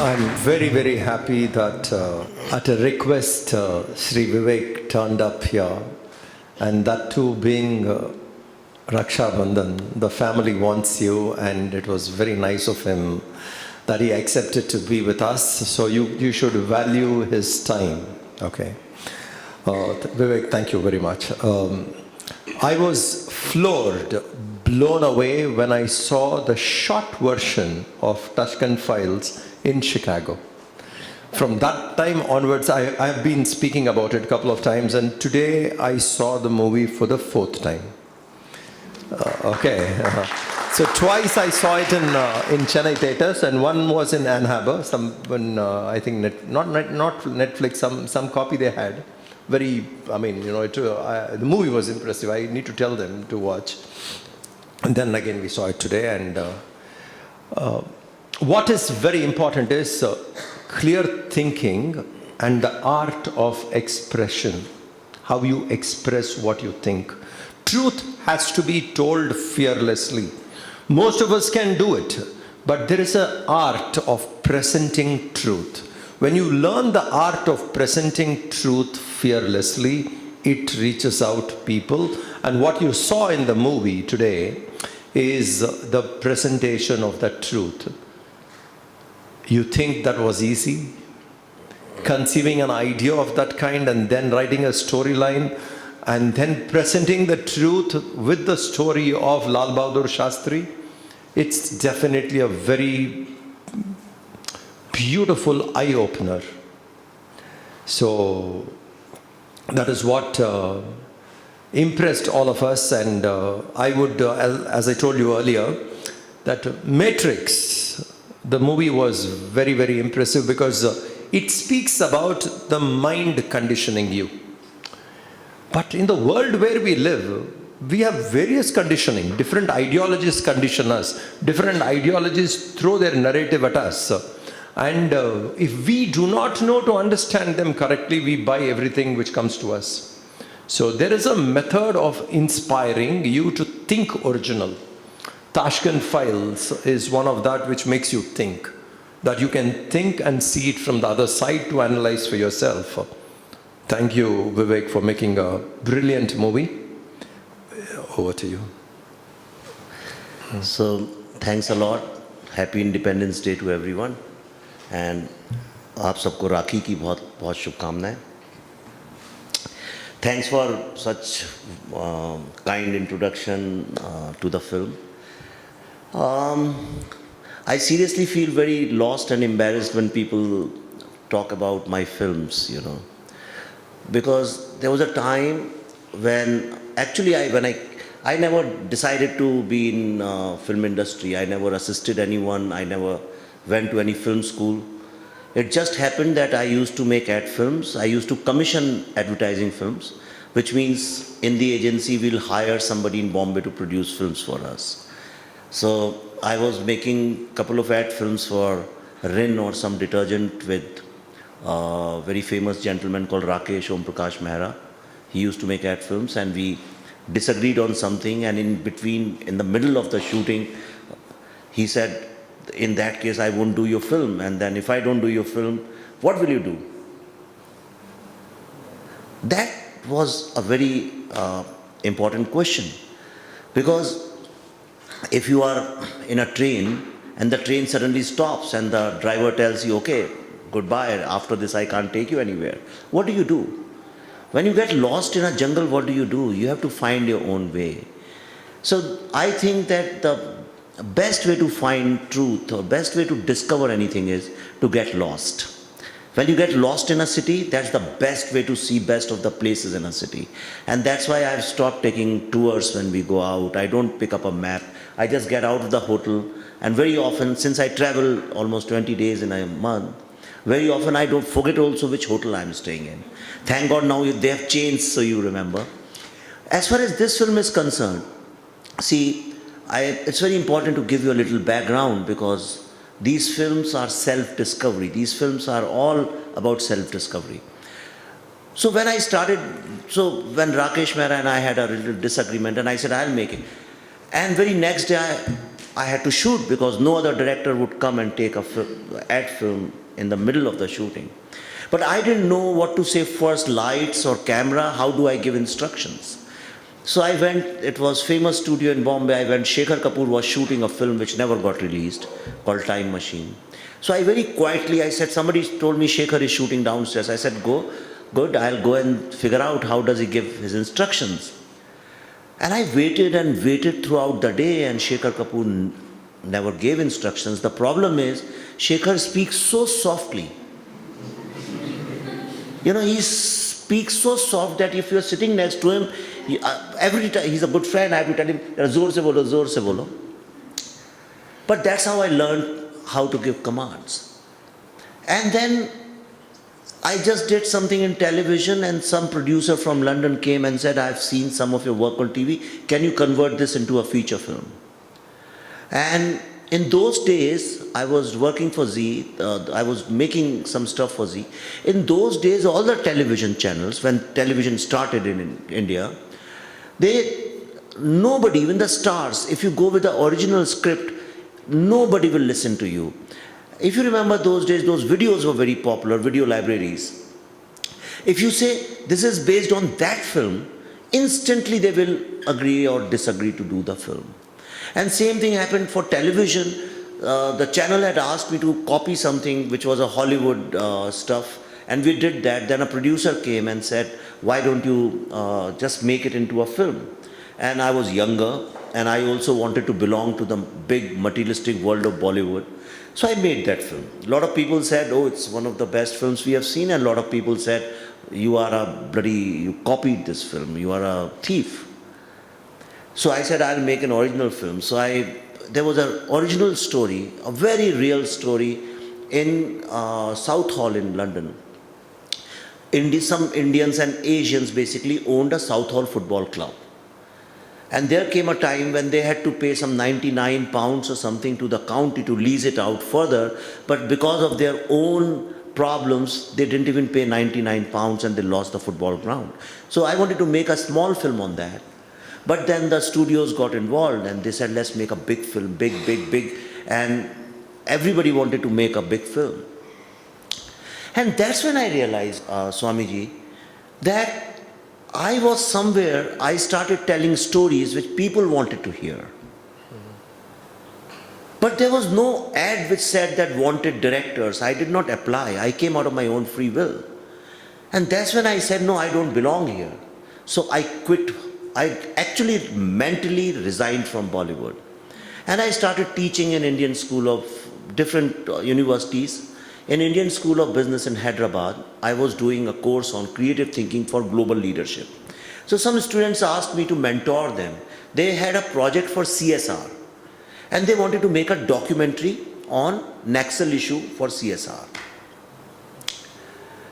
I'm very, very happy that at a request, Sri Vivek turned up here, and that too being Raksha Bandhan, the family wants you, and it was very nice of him that he accepted to be with us. So you should value his time. Okay. Vivek, thank you very much. I was floored, blown away when I saw the short version of Tashkent Files in Chicago. From that time onwards, I have been speaking about it a couple of times, and today I saw the movie for the fourth time. So twice I saw it in Chennai theaters, and one was in Ann Harbor. I think not Netflix, some copy they had. The movie was impressive. I need to tell them to watch. And then again we saw it today, and what is very important is clear thinking and the art of expression, how you express what you think. Truth has to be told fearlessly. Most of us can do it, but there is an art of presenting truth. When you learn the art of presenting truth fearlessly, it reaches out people. And what you saw in the movie today is the presentation of the truth. You think that was easy? Conceiving an idea of that kind and then writing a storyline and then presenting the truth with the story of Lal Bahadur Shastri, it's definitely a very beautiful eye-opener. So that is what impressed all of us, and I would, as I told you earlier, that Matrix, the movie was very, very impressive because it speaks about the mind conditioning you. But in the world where we live, we have various conditioning. Different ideologies condition us. Different ideologies throw their narrative at us. And if we do not know to understand them correctly, we buy everything which comes to us. So there is a method of inspiring you to think original. Tashkent Files is one of that which makes you think. That you can think and see it from the other side to analyze for yourself. Thank you, Vivek, for making a brilliant movie. Over to you. So, thanks a lot. Happy Independence Day to everyone. And आप सबको राखी की बहुत बहुत शुभकामनाएं. Thanks for such kind introduction to the film. I seriously feel very lost and embarrassed when people talk about my films, because there was a time when actually I never decided to be in film industry. I never assisted anyone. I never went to any film school. It just happened that I used to make ad films. I used to commission advertising films, which means in the agency we'll hire somebody in Bombay to produce films for us. So I was making a couple of ad films for Rin or some detergent with a very famous gentleman called Rakesh Om Prakash Mehra. He used to make ad films, and we disagreed on something, and in the middle of the shooting, he said, in that case, I won't do your film. And then if I don't do your film, what will you do? That was a very important question, because if you are in a train and the train suddenly stops and the driver tells you, okay, goodbye, after this I can't take you anywhere, what do you do? When you get lost in a jungle, what do? You have to find your own way. So I think that the best way to find truth or best way to discover anything is to get lost. When you get lost in a city, that's the best way to see best of the places in a city. And that's why I've stopped taking tours when we go out. I don't pick up a map. I just get out of the hotel, and very often, since I travel almost 20 days in a month, very often I don't forget also which hotel I'm staying in. Thank God now they have changed, so you remember. As far as this film is concerned, see, it's very important to give you a little background, because these films are self-discovery. These films are all about self-discovery. So when Rakesh Mehra and I had a little disagreement, and I said, I'll make it. And very next day, I had to shoot because no other director would come and take a ad film in the middle of the shooting. But I didn't know what to say first, lights or camera, how do I give instructions? So I went, it was famous studio in Bombay, I went, Shekhar Kapoor was shooting a film which never got released, called Time Machine. So I very quietly, I said, somebody told me Shekhar is shooting downstairs. I said, go, good, I'll go and figure out how does he give his instructions. And I waited and waited throughout the day, and Shekhar Kapoor never gave instructions. The problem is, Shekhar speaks so softly. He speaks so soft that if you're sitting next to him, every time, he's a good friend, I have to tell him, zor se bolo, zor se bolo. But that's how I learned how to give commands. And then I just did something in television, and some producer from London came and said, I've seen some of your work on TV, can you convert this into a feature film? And in those days, I was working for Z, I was making some stuff for Z. In those days, all the television channels, when television started in India, nobody, even the stars, if you go with the original script, nobody will listen to you. If you remember those days, those videos were very popular, video libraries. If you say, this is based on that film, instantly they will agree or disagree to do the film. And same thing happened for television. The channel had asked me to copy something which was a Hollywood stuff, and we did that. Then a producer came and said, why don't you just make it into a film? And I was younger, and I also wanted to belong to the big materialistic world of Bollywood. So I made that film. A lot of people said, oh, it's one of the best films we have seen. And a lot of people said, you copied this film, you are a thief. So I said, I'll make an original film. So there was an original story, a very real story in South Hall in London. Some Indians and Asians basically owned a South Hall football club. And there came a time when they had to pay some 99 pounds or something to the county to lease it out further. But because of their own problems, they didn't even pay 99 pounds and they lost the football ground. So I wanted to make a small film on that. But then the studios got involved and they said, let's make a big film, big. And everybody wanted to make a big film. And that's when I realized, Swamiji, that I was somewhere, I started telling stories which people wanted to hear. But there was no ad which said that wanted directors. I did not apply. I came out of my own free will. And that's when I said, no, I don't belong here. So I quit. I actually mentally resigned from Bollywood. And I started teaching in Indian School of different universities. In Indian School of Business in Hyderabad, I was doing a course on creative thinking for global leadership. So some students asked me to mentor them. They had a project for CSR. And they wanted to make a documentary on Naxal issue for CSR.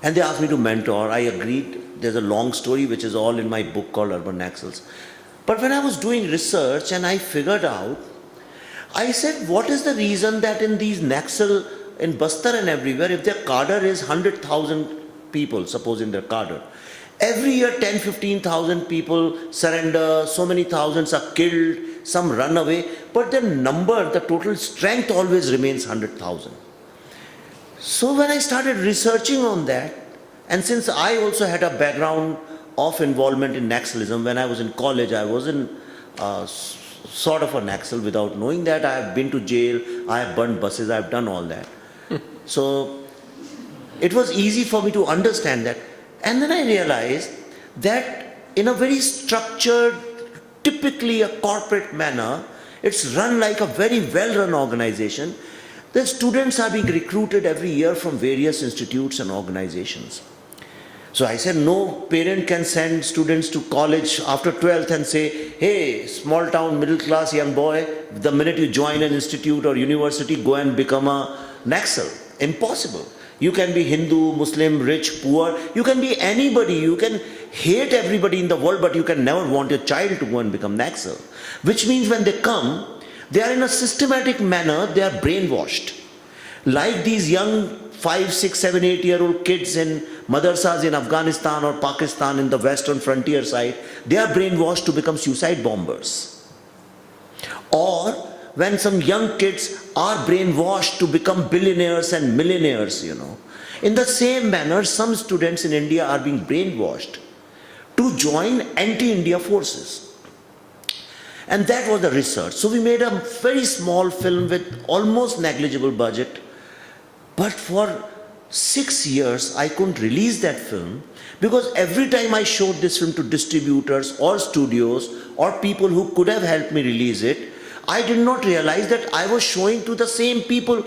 And they asked me to mentor. I agreed. There's a long story which is all in my book called Urban Naxals. But when I was doing research and I figured out, I said, what is the reason that in these Naxal, in Bastar and everywhere, if their cadre is 100,000 people, suppose in their cadre, every year 10-15,000 people surrender, so many thousands are killed, some run away, but the number, the total strength always remains 100,000. So when I started researching on that, and since I also had a background of involvement in Naxalism, when I was in college, I was in sort of a Naxal without knowing that. I have been to jail, I have burned buses, I have done all that. So it was easy for me to understand that. And then I realized that in a very structured, typically a corporate manner, it's run like a very well-run organization. The students are being recruited every year from various institutes and organizations. So I said, no parent can send students to college after 12th and say, hey, small town, middle class young boy, the minute you join an institute or university, go and become a Naxal. Impossible. You can be Hindu, Muslim, rich, poor. You can be anybody. You can hate everybody in the world, but you can never want your child to go and become Naxal. Which means when they come, they are in a systematic manner, they are brainwashed. Like these young 5, 6, 7, 8-year-old kids in madrasas in Afghanistan or Pakistan in the western frontier side, they are brainwashed to become suicide bombers. Or when some young kids are brainwashed to become billionaires and millionaires, you know. In the same manner, some students in India are being brainwashed to join anti-India forces. And that was the research. So we made a very small film with almost negligible budget. But for 6 years, I couldn't release that film because every time I showed this film to distributors or studios or people who could have helped me release it, I did not realize that I was showing to the same people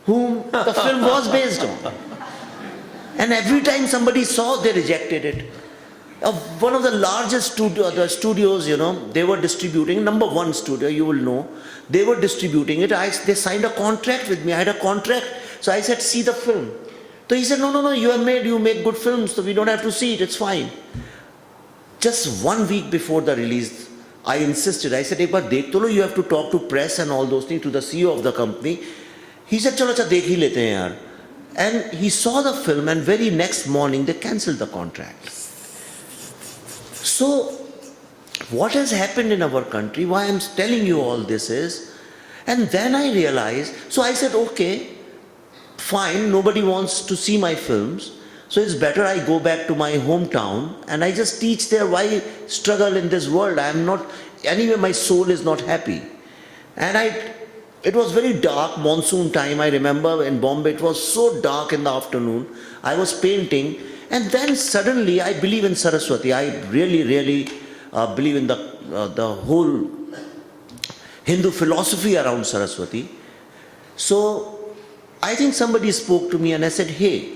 whom the film was based on. And every time somebody saw, they rejected it. One of the largest studios, you know, they were distributing, number one studio, you will know, they were distributing it. They signed a contract with me. I had a contract. So I said, see the film. So he said, no, you make good films, so we don't have to see it, it's fine. Just 1 week before the release, I insisted. I said, ek baar dekh to lo, you have to talk to press and all those things, to the CEO of the company. He said, chalo acha dekh hi lete hain yaar. And he saw the film, and very next morning they cancelled the contract. So, what has happened in our country, why I'm telling you all this is, and then I realized, so I said, okay, fine, nobody wants to see my films, so it's better I go back to my hometown and I just teach there why struggle in this world. I am not, anyway my soul is not happy. And it was very dark, monsoon time, I remember in Bombay, it was so dark in the afternoon. I was painting, and then suddenly I believe in Saraswati. I really believe in the whole Hindu philosophy around Saraswati. So I think somebody spoke to me and I said, hey,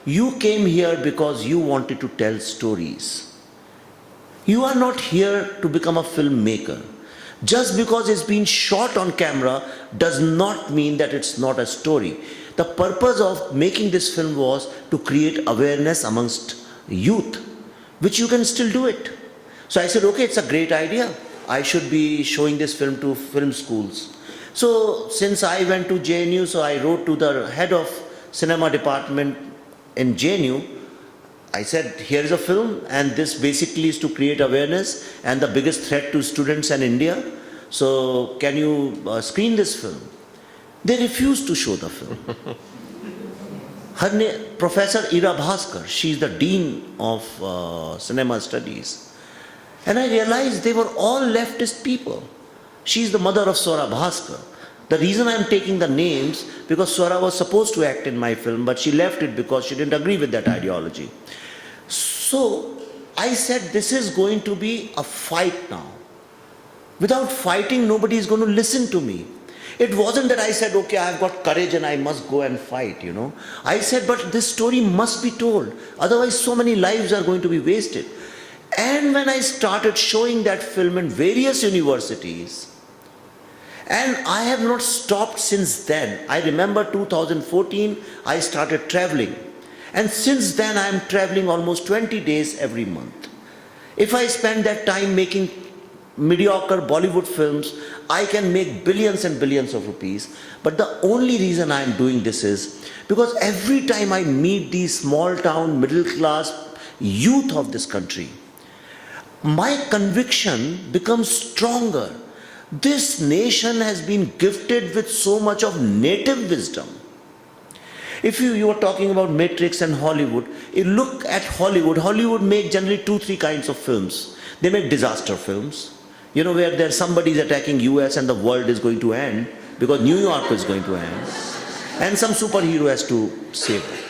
you came here because you wanted to tell stories. You are not here to become a filmmaker. Just because it's been shot on camera does not mean that it's not a story. The purpose of making this film was to create awareness amongst youth, which you can still do it. So I said, okay, it's a great idea. I should be showing this film to film schools. So since I went to JNU, so I wrote to the head of cinema department in JNU. I said, here is a film, and this basically is to create awareness and the biggest threat to students in India. So can you screen this film? They refused to show the film. Her name, Professor Ira Bhaskar, she is the Dean of Cinema Studies. And I realized they were all leftist people. She is the mother of Swara Bhaskar. The reason I am taking the names, because Swara was supposed to act in my film, but she left it because she didn't agree with that ideology. So I said, this is going to be a fight now. Without fighting, nobody is going to listen to me. It wasn't that I said, okay, I've got courage and I must go and fight, you know. I said, but this story must be told. Otherwise, so many lives are going to be wasted. And when I started showing that film in various universities, and I have not stopped since then. I remember 2014, I started traveling. And since then, I am traveling almost 20 days every month. If I spend that time making mediocre Bollywood films, I can make billions and billions of rupees. But the only reason I am doing this is because every time I meet these small town, middle class youth of this country, my conviction becomes stronger. This nation has been gifted with so much of native wisdom. If you were talking about Matrix and Hollywood, you look at Hollywood make generally 2-3 kinds of films. They make disaster films, you know, where there's somebody attacking US and the world is going to end because New York is going to end, and some superhero has to save it.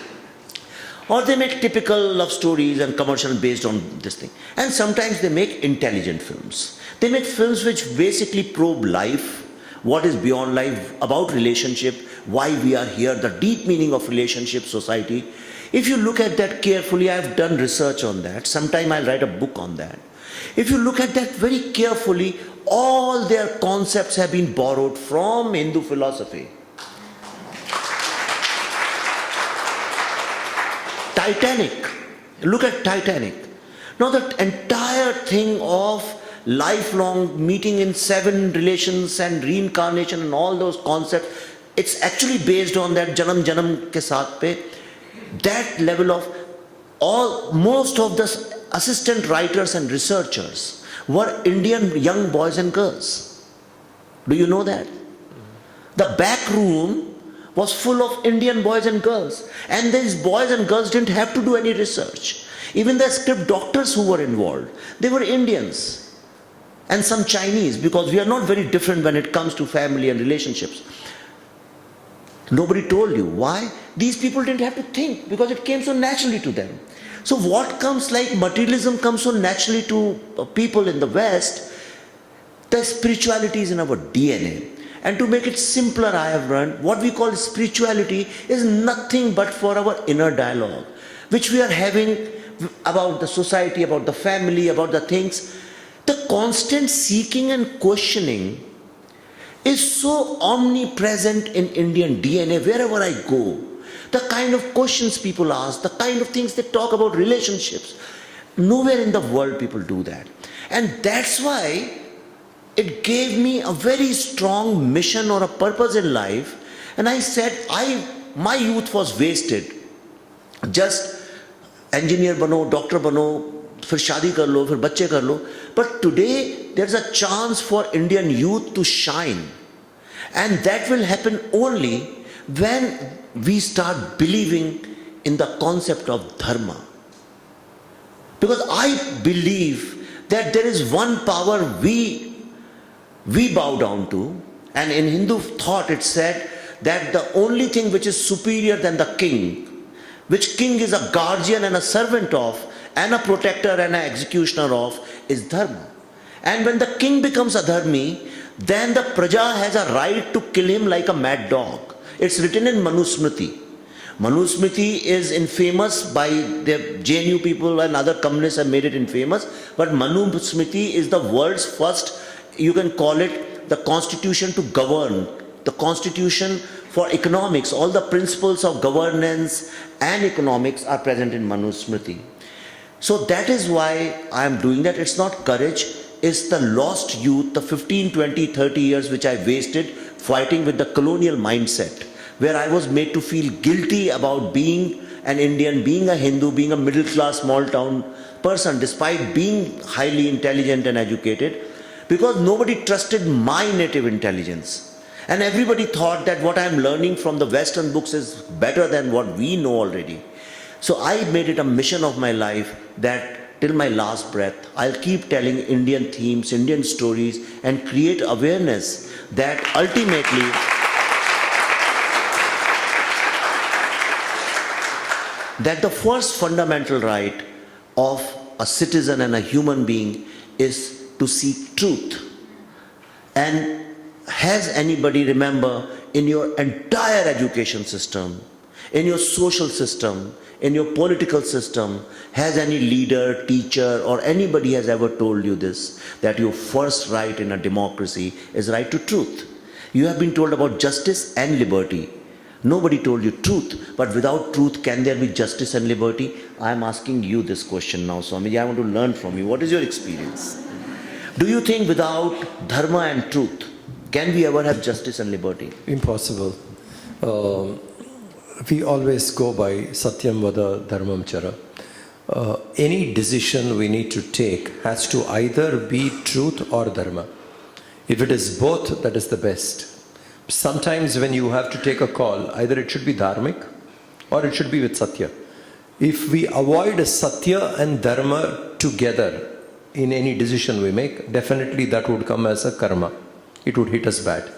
Or they make typical love stories and commercial based on this thing. And sometimes they make intelligent films. They make films which basically probe life, what is beyond life, about relationship, why we are here, the deep meaning of relationship, society. If you look at that carefully, I have done research on that. Sometime I'll write a book on that. If you look at that very carefully, all their concepts have been borrowed from Hindu philosophy. Titanic. Look at Titanic. Now the entire thing of lifelong meeting in 7 relations and reincarnation and all those concepts, it's actually based on that janam janam ke saath pe. That level of most of the assistant writers and researchers were Indian young boys and girls. Do you know that? The back room was full of Indian boys and girls. And these boys and girls didn't have to do any research. Even the script doctors who were involved, they were Indians. And some Chinese, because we are not very different when it comes to family and relationships. Nobody told you. Why? These people didn't have to think, because it came so naturally to them. So what comes like materialism comes so naturally to people in the West, the spirituality is in our DNA. And to make it simpler, I have learned, what we call spirituality is nothing but for our inner dialogue, which we are having about the society, about the family, about the things. The constant seeking and questioning is so omnipresent in Indian DNA wherever I go. The kind of questions people ask, the kind of things they talk about relationships, nowhere in the world people do that. And that's why it gave me a very strong mission or a purpose in life. And I said, my youth was wasted. Just engineer bano, doctor bano, फिर शादी कर लो, फिर बच्चे कर लो. But today there's a chance for Indian youth to shine. And that will happen only when we start believing in the concept of dharma. Because I believe that there is one power we bow down to, and in Hindu thought it said that the only thing which is superior than the king, which king is a guardian and a servant of, and a protector and an executioner of, is dharma. And when the king becomes a dharmi, then the praja has a right to kill him like a mad dog. It's written in Manusmriti. Manusmriti is infamous by the JNU people, and other communists have made it infamous. But Manusmriti is the world's first, you can call it the constitution to govern, the constitution for economics. All the principles of governance and economics are present in Manusmriti. So that is why I am doing that. It's not courage, it's the lost youth, the 15, 20, 30 years which I wasted fighting with the colonial mindset, where I was made to feel guilty about being an Indian, being a Hindu, being a middle class small town person, despite being highly intelligent and educated, because nobody trusted my native intelligence. And everybody thought that what I am learning from the Western books is better than what we know already. So I made it a mission of my life that till my last breath, I'll keep telling Indian themes, Indian stories, and create awareness that ultimately that the first fundamental right of a citizen and a human being is to seek truth. And has anybody, remember, in your entire education system, in your social system, in your political system, has any leader, teacher, or anybody has ever told you this, that your first right in a democracy is right to truth? You have been told about justice and liberty. Nobody told you truth. But without truth, can there be justice and liberty? I am asking you this question now, Swamiji. I want to learn from you. What is your experience? Do you think without dharma and truth, can we ever have justice and liberty? Impossible. We always go by Satyam Vada Dharmam Chara. Any decision we need to take has to either be truth or dharma. If it is both, that is the best. Sometimes when you have to take a call, either it should be dharmic or it should be with Satya. If we avoid Satya and dharma together in any decision we make, definitely that would come as a karma. It would hit us bad.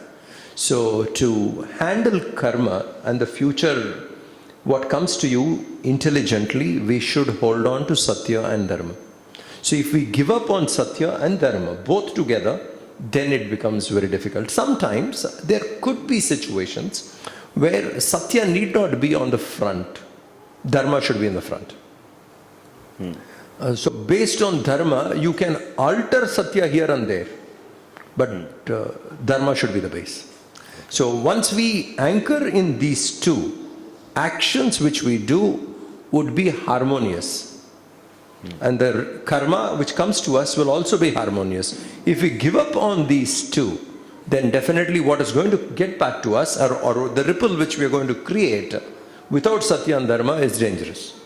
So to handle karma and the future, what comes to you intelligently, we should hold on to Satya and Dharma. So if we give up on Satya and Dharma, both together, then it becomes very difficult. Sometimes there could be situations where Satya need not be on the front. Dharma should be in the front. So based on Dharma, you can alter Satya here and there. But Dharma should be the base. So once we anchor in these two, actions which we do would be harmonious. And the karma which comes to us will also be harmonious. If we give up on these two, then definitely what is going to get back to us, or the ripple which we are going to create without Satya and Dharma, is dangerous.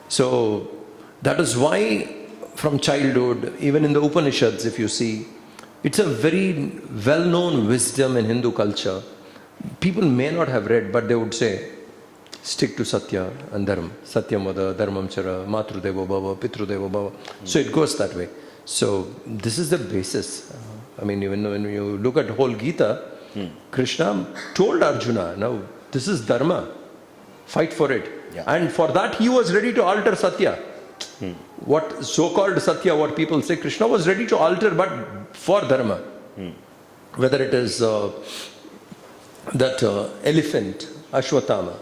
So that is why from childhood, even in the Upanishads, if you see, It's a very well-known wisdom in Hindu culture. People may not have read, but they would say, stick to Satya and Dharma. Satyam vada, Dharmam chara, Matrudevo bhava, Pitrudevo bhava. So it goes that way. So this is the basis. I mean, even when you look at whole Gita, Krishna told Arjuna, now this is Dharma. Fight for it. Yeah. And for that he was ready to alter Satya. What so-called Satya, what people say, Krishna was ready to alter, but for Dharma. Whether it is that elephant, Ashwatthama.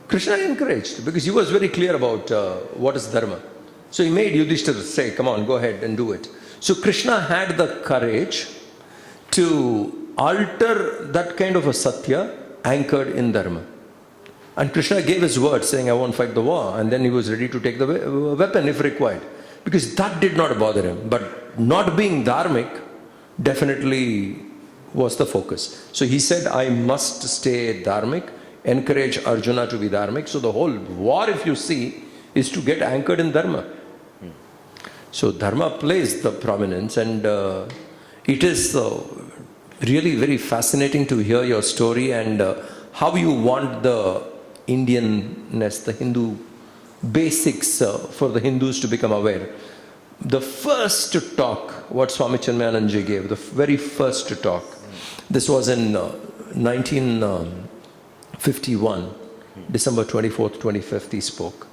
Krishna encouraged because he was very clear about what is Dharma. So he made Yudhishthira say, come on, go ahead and do it. So Krishna had the courage to alter that kind of a Satya anchored in Dharma. And Krishna gave his word saying, I won't fight the war. And then he was ready to take the weapon if required. Because that did not bother him. But not being dharmic definitely was the focus. So he said, I must stay dharmic, encourage Arjuna to be dharmic. So the whole war, if you see, is to get anchored in Dharma. So Dharma plays the prominence, and it is really very fascinating to hear your story and how you want the Indianness, the Hindu basics for the Hindus to become aware. The first talk, what Swami Chinmayananda gave, the very first talk, this was in 1951, December 24th, 25th, he spoke.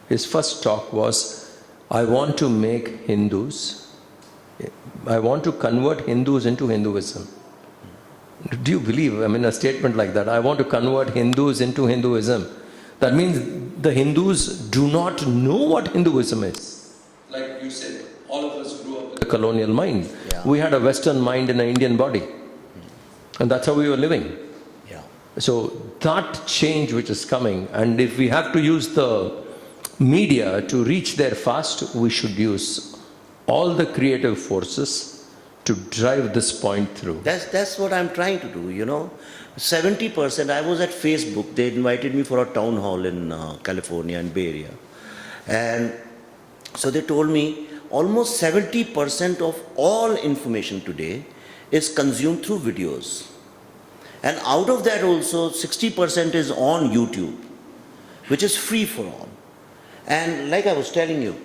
His first talk was, I want to make Hindus, I want to convert Hindus into Hinduism. Do you believe, I mean, a statement like that, I want to convert Hindus into Hinduism. That means the Hindus do not know what Hinduism is. Like you said, all of us grew up with a colonial mind. Yeah. We had a Western mind in an Indian body. And that's how we were living. Yeah. So that change which is coming, and if we have to use the media to reach there fast, we should use all the creative forces to drive this point through. That's what I'm trying to do, 70%, I was at Facebook, they invited me for a town hall in California and Bay Area. And so they told me almost 70% of all information today is consumed through videos. And out of that also 60% is on YouTube, which is free for all. And like I was telling you,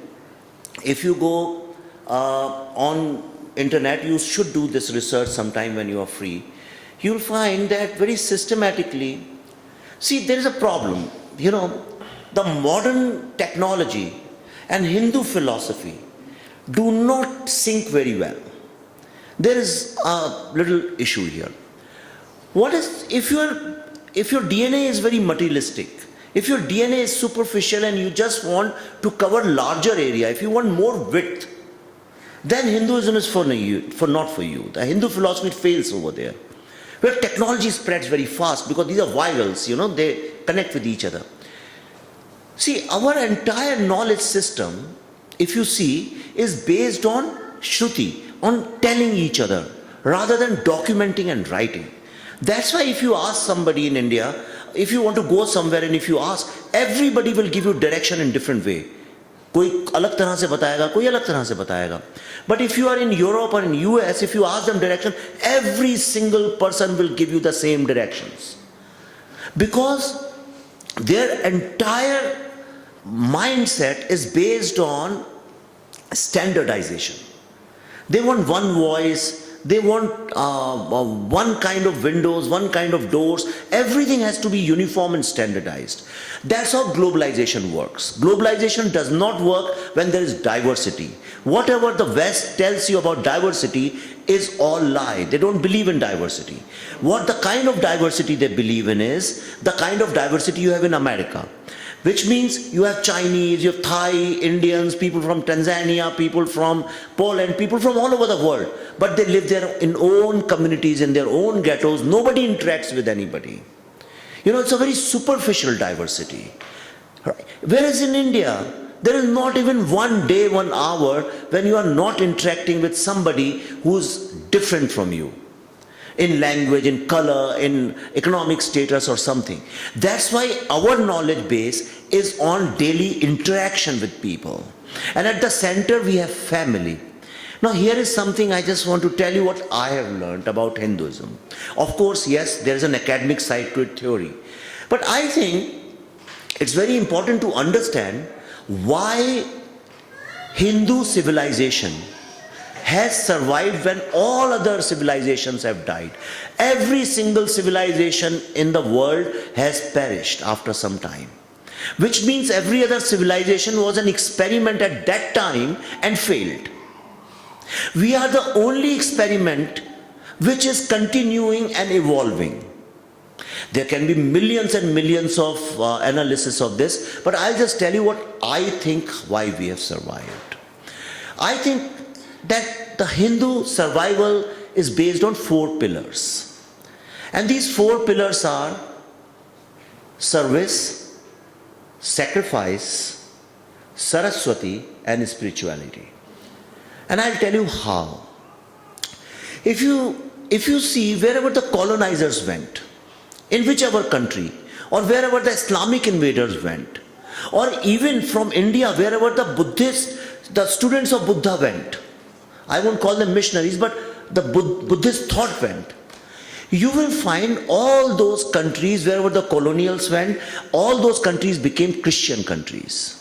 if you go on internet, you should do this research sometime when you are free. You'll find that very systematically, see, there is a problem. The modern technology and Hindu philosophy do not sync very well. There is a little issue here. What is, if your DNA is very materialistic, if your DNA is superficial and you just want to cover larger area, if you want more width, then Hinduism is not for you. The Hindu philosophy fails over there. Where technology spreads very fast because these are virals, they connect with each other. See, our entire knowledge system, if you see, is based on Shruti, on telling each other, rather than documenting and writing. That's why if you ask somebody in India, if you want to go somewhere and if you ask, everybody will give you direction in different way. कोई अलग तरह से बताएगा, कोई अलग तरह से बताएगा. But if you are in Europe or in US, if you ask them direction, every single person will give you the same directions. Because their entire mindset is based on standardization. They want one voice, they want one kind of windows, one kind of doors. Everything has to be uniform and standardized. That's how globalization works. Globalization does not work when there is diversity. Whatever the West tells you about diversity is all lie. They don't believe in diversity. What the kind of diversity they believe in is the kind of diversity you have in America. Which means you have Chinese, you have Thai, Indians, people from Tanzania, people from Poland, people from all over the world. But they live their in own communities, in their own ghettos. Nobody interacts with anybody. It's a very superficial diversity. Right? Whereas in India, there is not even one day, 1 hour when you are not interacting with somebody who's different from you. In language, in color, in economic status or something. That's why our knowledge base is on daily interaction with people. And at the center we have family. Now here is something I just want to tell you what I have learned about Hinduism. Of course, yes, there is an academic side to it, theory. But I think it's very important to understand why Hindu civilization has survived when all other civilizations have died. Every single civilization in the world has perished after some time. Which means every other civilization was an experiment at that time and failed. We are the only experiment which is continuing and evolving. There can be millions and millions of analysis of this, but I'll just tell you what I think why we have survived. I think that the Hindu survival is based on 4 pillars. And these 4 pillars are service, sacrifice, Saraswati, and spirituality. And I'll tell you how. If you see wherever the colonizers went, in whichever country, or wherever the Islamic invaders went, or even from India, wherever the students of Buddha went, I won't call them missionaries, but the Buddhist thought went, you will find all those countries, wherever the colonials went, all those countries became Christian countries.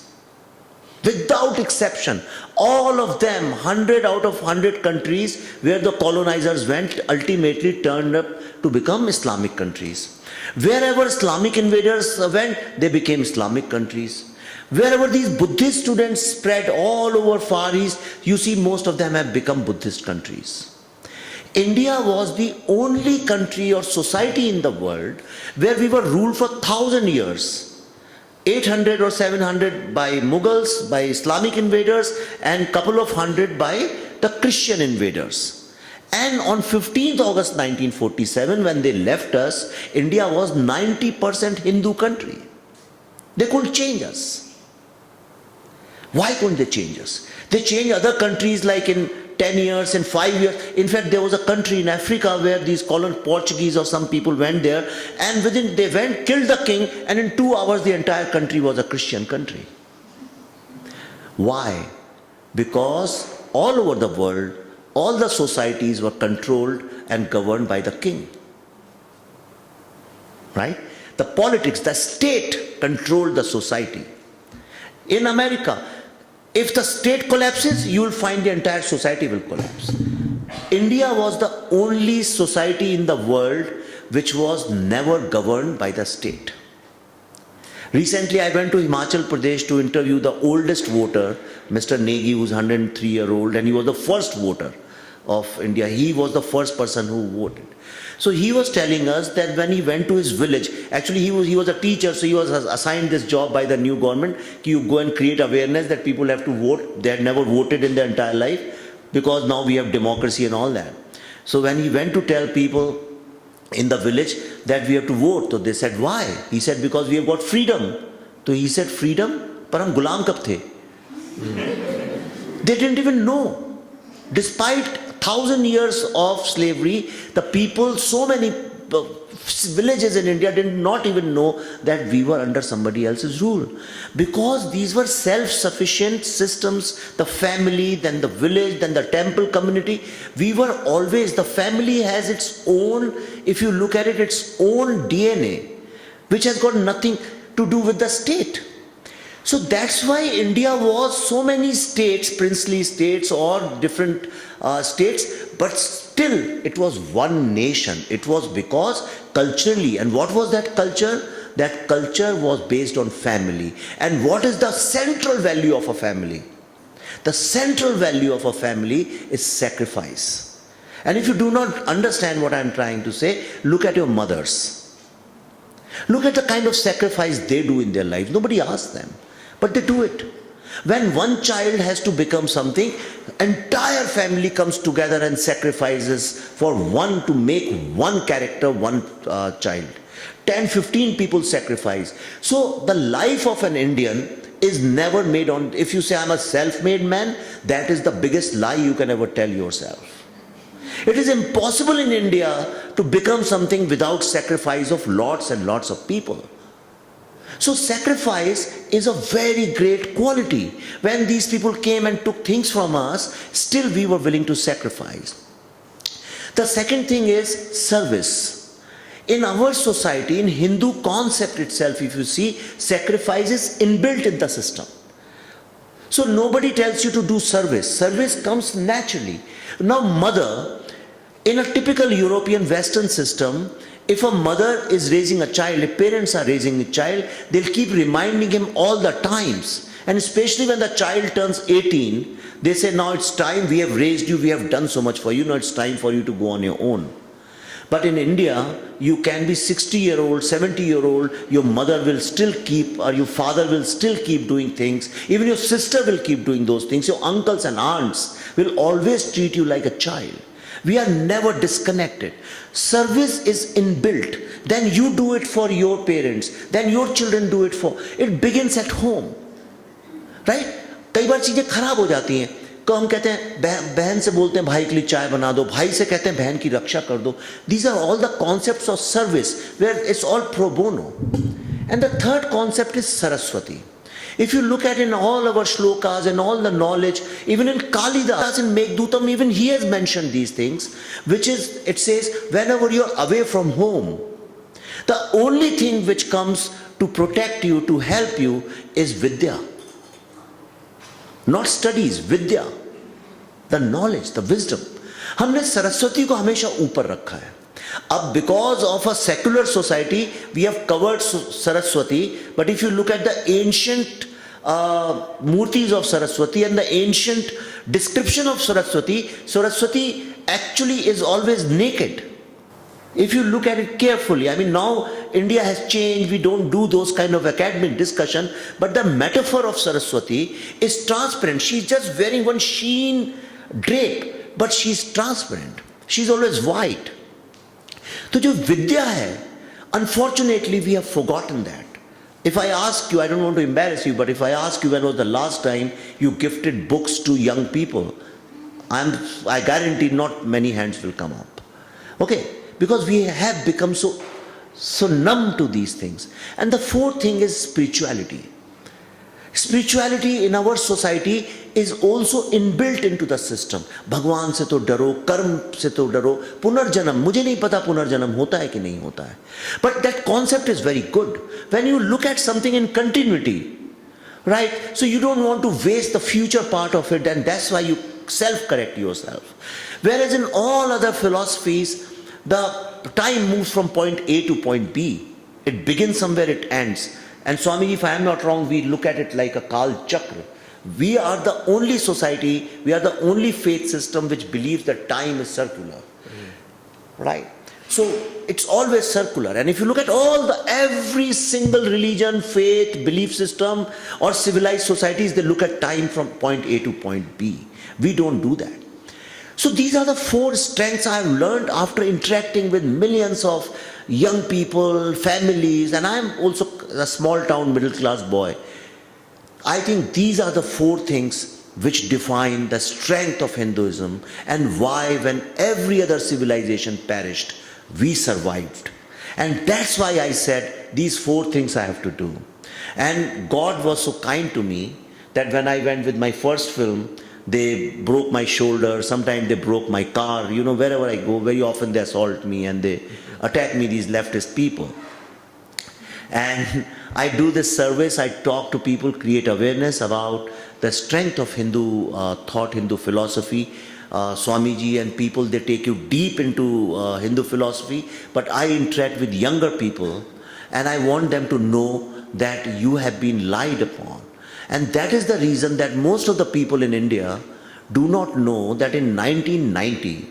Without exception, all of them, 100 out of 100 countries where the colonizers went, ultimately turned up to become Islamic countries. Wherever Islamic invaders went, they became Islamic countries. Wherever these Buddhist students spread all over Far East, you see most of them have become Buddhist countries. India was the only country or society in the world where we were ruled for 1,000 years. 800 or 700 by Mughals, by Islamic invaders, and couple of hundred by the Christian invaders. And on 15th August 1947, when they left us, India was 90% Hindu country. They couldn't change us. Why couldn't they change us? They changed other countries like in 10 years, in 5 years. In fact, there was a country in Africa where these Portuguese or some people went there, and they went, killed the king, and in 2 hours the entire country was a Christian country. Why? Because all over the world, all the societies were controlled and governed by the king. Right? The politics, the state controlled the society. In America, if the state collapses, you will find the entire society will collapse. India was the only society in the world which was never governed by the state. Recently, I went to Himachal Pradesh to interview the oldest voter, Mr. Negi, who's 103-year-old, and he was the first voter of India. He was the first person who voted. So he was telling us that when he went to his village, actually he was a teacher, so he was assigned this job by the new government, you go and create awareness that people have to vote. They had never voted in their entire life, because now we have democracy and all that. So when he went to tell people in the village that we have to vote, so they said, why? He said, because we have got freedom. So he said, freedom? Par hum gulam kab the? They didn't even know. Despite 1,000 years of slavery, the people, so many villages in India did not even know that we were under somebody else's rule. Because these were self-sufficient systems, the family, then the village, then the temple community. We were always, the family has its own, if you look at it, its own DNA, which has got nothing to do with the state. So that's why India was so many states, princely states or different states, but still it was one nation. It was because culturally, and what was that culture? That culture was based on family. And what is the central value of a family? The central value of a family is sacrifice. And if you do not understand what I am trying to say, look at your mothers. Look at the kind of sacrifice they do in their life. Nobody asks them, but they do it. When one child has to become something, entire family comes together and sacrifices for one to make one character, one child. 10, 15 people sacrifice. So the life of an Indian is never made on, if you say I'm a self-made man, that is the biggest lie you can ever tell yourself. It is impossible in India to become something without sacrifice of lots and lots of people. So sacrifice is a very great quality. When these people came and took things from us, still we were willing to sacrifice. The second thing is service. In our society, in Hindu concept itself, if you see, sacrifice is inbuilt in the system. So nobody tells you to do service. Service comes naturally. Now mother, in a typical European Western system, if a mother is raising a child, if parents are raising a child, they'll keep reminding him all the times. And especially when the child turns 18, they say, now it's time, we have raised you, we have done so much for you, now it's time for you to go on your own. But in India, you can be 60-year-old, 70-year-old, your mother will still keep, or your father will still keep doing things. Even your sister will keep doing those things. Your uncles and aunts will always treat you like a child. We are never disconnected. Service is inbuilt. Then you do it for your parents. Then your children do it for. It begins at home. Right? कई बार चीजें खराब हो जाती हैं. तो हम कहते हैं बहन से बोलते हैं भाई के लिए चाय बना दो, भाई से कहते हैं बहन की रक्षा कर दो. These are all the concepts of service where it's all pro bono. And the third concept is Saraswati. If you look at in all our shlokas and all the knowledge, even in Kalidas in Megdutam, even he has mentioned these things, which is, it says, whenever you're away from home, the only thing which comes to protect you, to help you, is Vidya. Not studies, Vidya. The knowledge, the wisdom. हमने सरस्वती को हमेशा ऊपर रखा है. अब because of a secular society, we have covered Saraswati, but if you look at the ancient murtis of Saraswati and the ancient description of Saraswati, Saraswati actually is always naked. If you look at it carefully, I mean now India has changed, we don't do those kind of academic discussion, but the metaphor of Saraswati is transparent. She's just wearing one sheen drape, but she's transparent. She's always white. तो जो विद्या है, unfortunately we have forgotten that. If I ask you, I don't want to embarrass you, but if I ask you when was the last time you gifted books to young people, I guarantee not many hands will come up. Okay, because we have become so numb to these things. And the fourth thing is spirituality. Spirituality in our society is also inbuilt into the system. भगवान से तो डरो, कर्म से तो डरो, पुनर्जन्म, मुझे नहीं पता पुनर्जन्म होता है कि नहीं होता है. But that concept is very good. When you look at something in continuity, right? So you don't want to waste the future part of it, and that's why you self-correct yourself. Whereas in all other philosophies, the time moves from point A to point B. It begins somewhere, it ends. And Swamiji, if I am not wrong, we look at it like a Kal Chakra. We are the only society, we are the only faith system which believes that time is circular. Right? So it's always circular. And if you look at every single religion, faith, belief system or civilized societies, they look at time from point A to point B. We don't do that. So these are the four strengths I have learned after interacting with millions of young people, families, and I am also a small town middle class boy. I think these are the four things which define the strength of Hinduism and why when every other civilization perished, we survived. And that's why I said these four things I have to do. And God was so kind to me that when I went with my first film, they broke my shoulder, sometimes they broke my car, wherever I go, very often they assault me and they attack me, these leftist people. And I do this service, I talk to people, create awareness about the strength of Hindu thought, Hindu philosophy. Swamiji and people, they take you deep into Hindu philosophy, but I interact with younger people and I want them to know that you have been lied upon. And that is the reason that most of the people in India do not know that in 1990,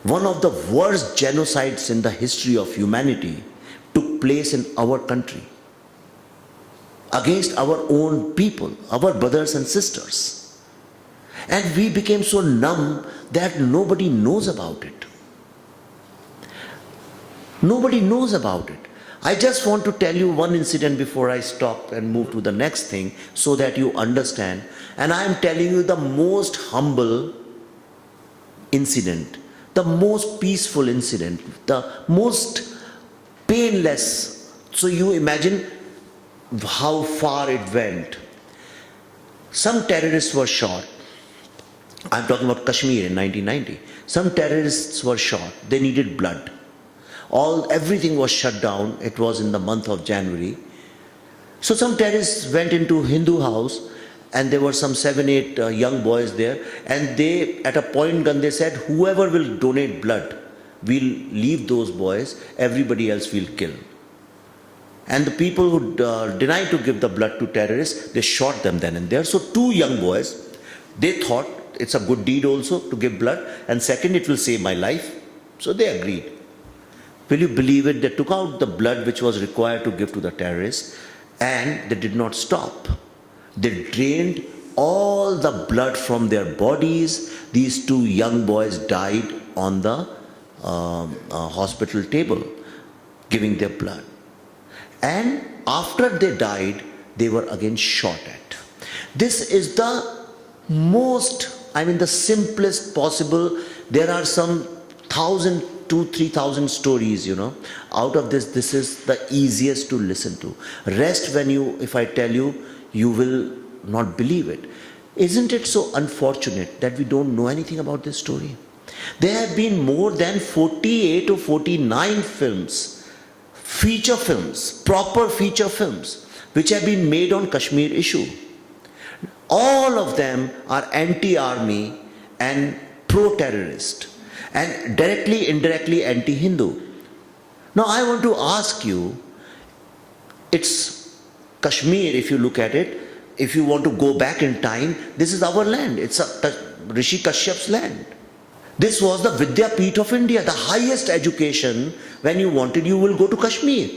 one of the worst genocides in the history of humanity took place in our country against our own people, our brothers and sisters. And we became so numb that nobody knows about it. Nobody knows about it. I just want to tell you one incident before I stop and move to the next thing so that you understand. And I am telling you the most humble incident, the most peaceful incident, the most painless So you imagine how far it went. Some terrorists were shot. I'm talking about Kashmir in 1990. Some terrorists were shot. They needed blood. Everything was shut down. It was in the month of January. So some terrorists went into Hindu house, and there were some 7-8 young boys there, and they, at a point gun, they said, whoever will donate blood, we'll leave those boys, everybody else we'll kill. And the people who denied to give the blood to terrorists, they shot them then and there. So 2 young boys, they thought it's a good deed also to give blood, and second, it will save my life. So they agreed. Will you believe it? They took out the blood which was required to give to the terrorists, and they did not stop. They drained all the blood from their bodies. These 2 young boys died on the hospital table, giving their blood. And after they died, they were again shot at. This is the the simplest possible. There are some 1,000, 2,000, 3,000 stories, Out of this is the easiest to listen to. Rest, if I tell you, you will not believe it. Isn't it so unfortunate that we don't know anything about this story? There have been more than 48 or 49 films, feature films, proper feature fills, which have been made on Kashmir issue. All of them are anti-army and pro-terrorist, and directly, indirectly anti-Hindu. Now I want to ask you, it's Kashmir, if you look at it, if you want to go back in time, this is our land. It's Rishi Kashyap's land. This was the Vidyapeeth of India, the highest education. When you wanted, you will go to Kashmir.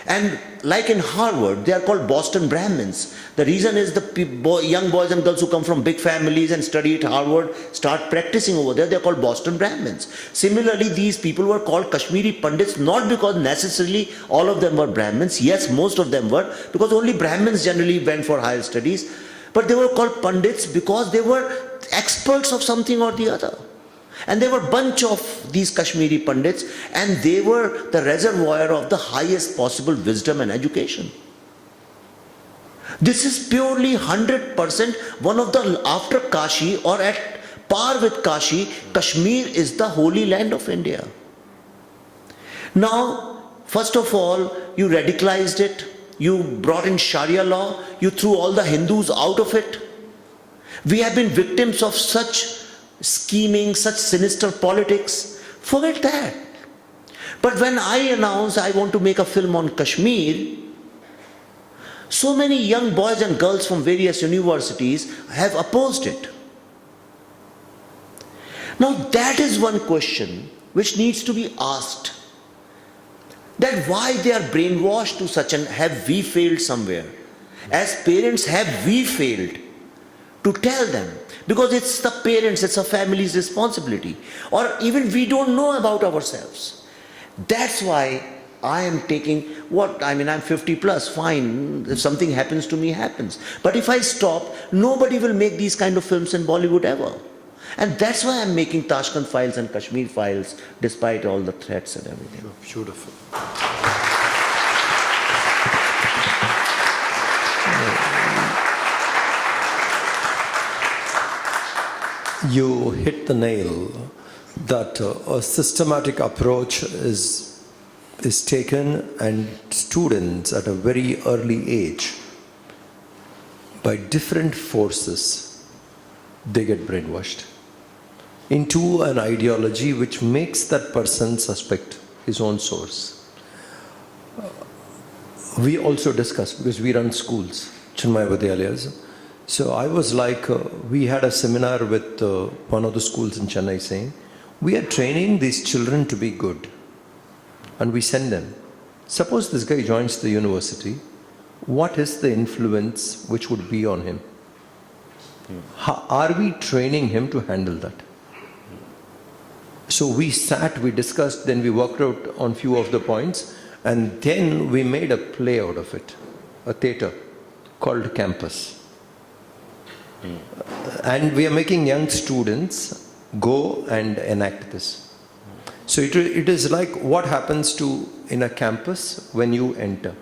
And like in Harvard, they are called Boston Brahmins. The reason is the young boys and girls who come from big families and study at Harvard start practicing over there. They are called Boston Brahmins. Similarly, these people were called Kashmiri Pandits, not because necessarily all of them were Brahmins. Yes, most of them were, because only Brahmins generally went for higher studies. But they were called Pandits because they were experts of something or the other. And there were a bunch of these Kashmiri Pandits, and they were the reservoir of the highest possible wisdom and education. This is purely 100% one of the, after Kashi or at par with Kashi, Kashmir is the holy land of India. Now, first of all, you radicalized it, you brought in Sharia law, you threw all the Hindus out of it. We have been victims of such scheming, such sinister politics. Forget that. But when I announced I want to make a film on Kashmir, so many young boys and girls from various universities have opposed it. Now that is one question which needs to be asked. That why they are brainwashed to such, and have we failed somewhere? As parents, have we failed to tell them? Because it's the parents, it's a family's responsibility. Or even we don't know about ourselves. That's why I am taking I'm 50 plus, fine. If something happens to me, happens. But if I stop, nobody will make these kind of films in Bollywood ever. And that's why I'm making Tashkent Files and Kashmir Files, despite all the threats and everything. Beautiful. You hit the nail that a systematic approach is taken, and students at a very early age, by different forces, they get brainwashed into an ideology which makes that person suspect his own source. We also discussed, because we run schools, Chinmaya Vidyalayas. So I was like, we had a seminar with one of the schools in Chennai saying, we are training these children to be good, and we send them. Suppose this guy joins the university, what is the influence which would be on him? Are we training him to handle that? So we sat, we discussed, then we worked out on few of the points, and then we made a play out of it, a theatre called Campus. And we are making young students go and enact this. So it is like what happens in a campus when you enter.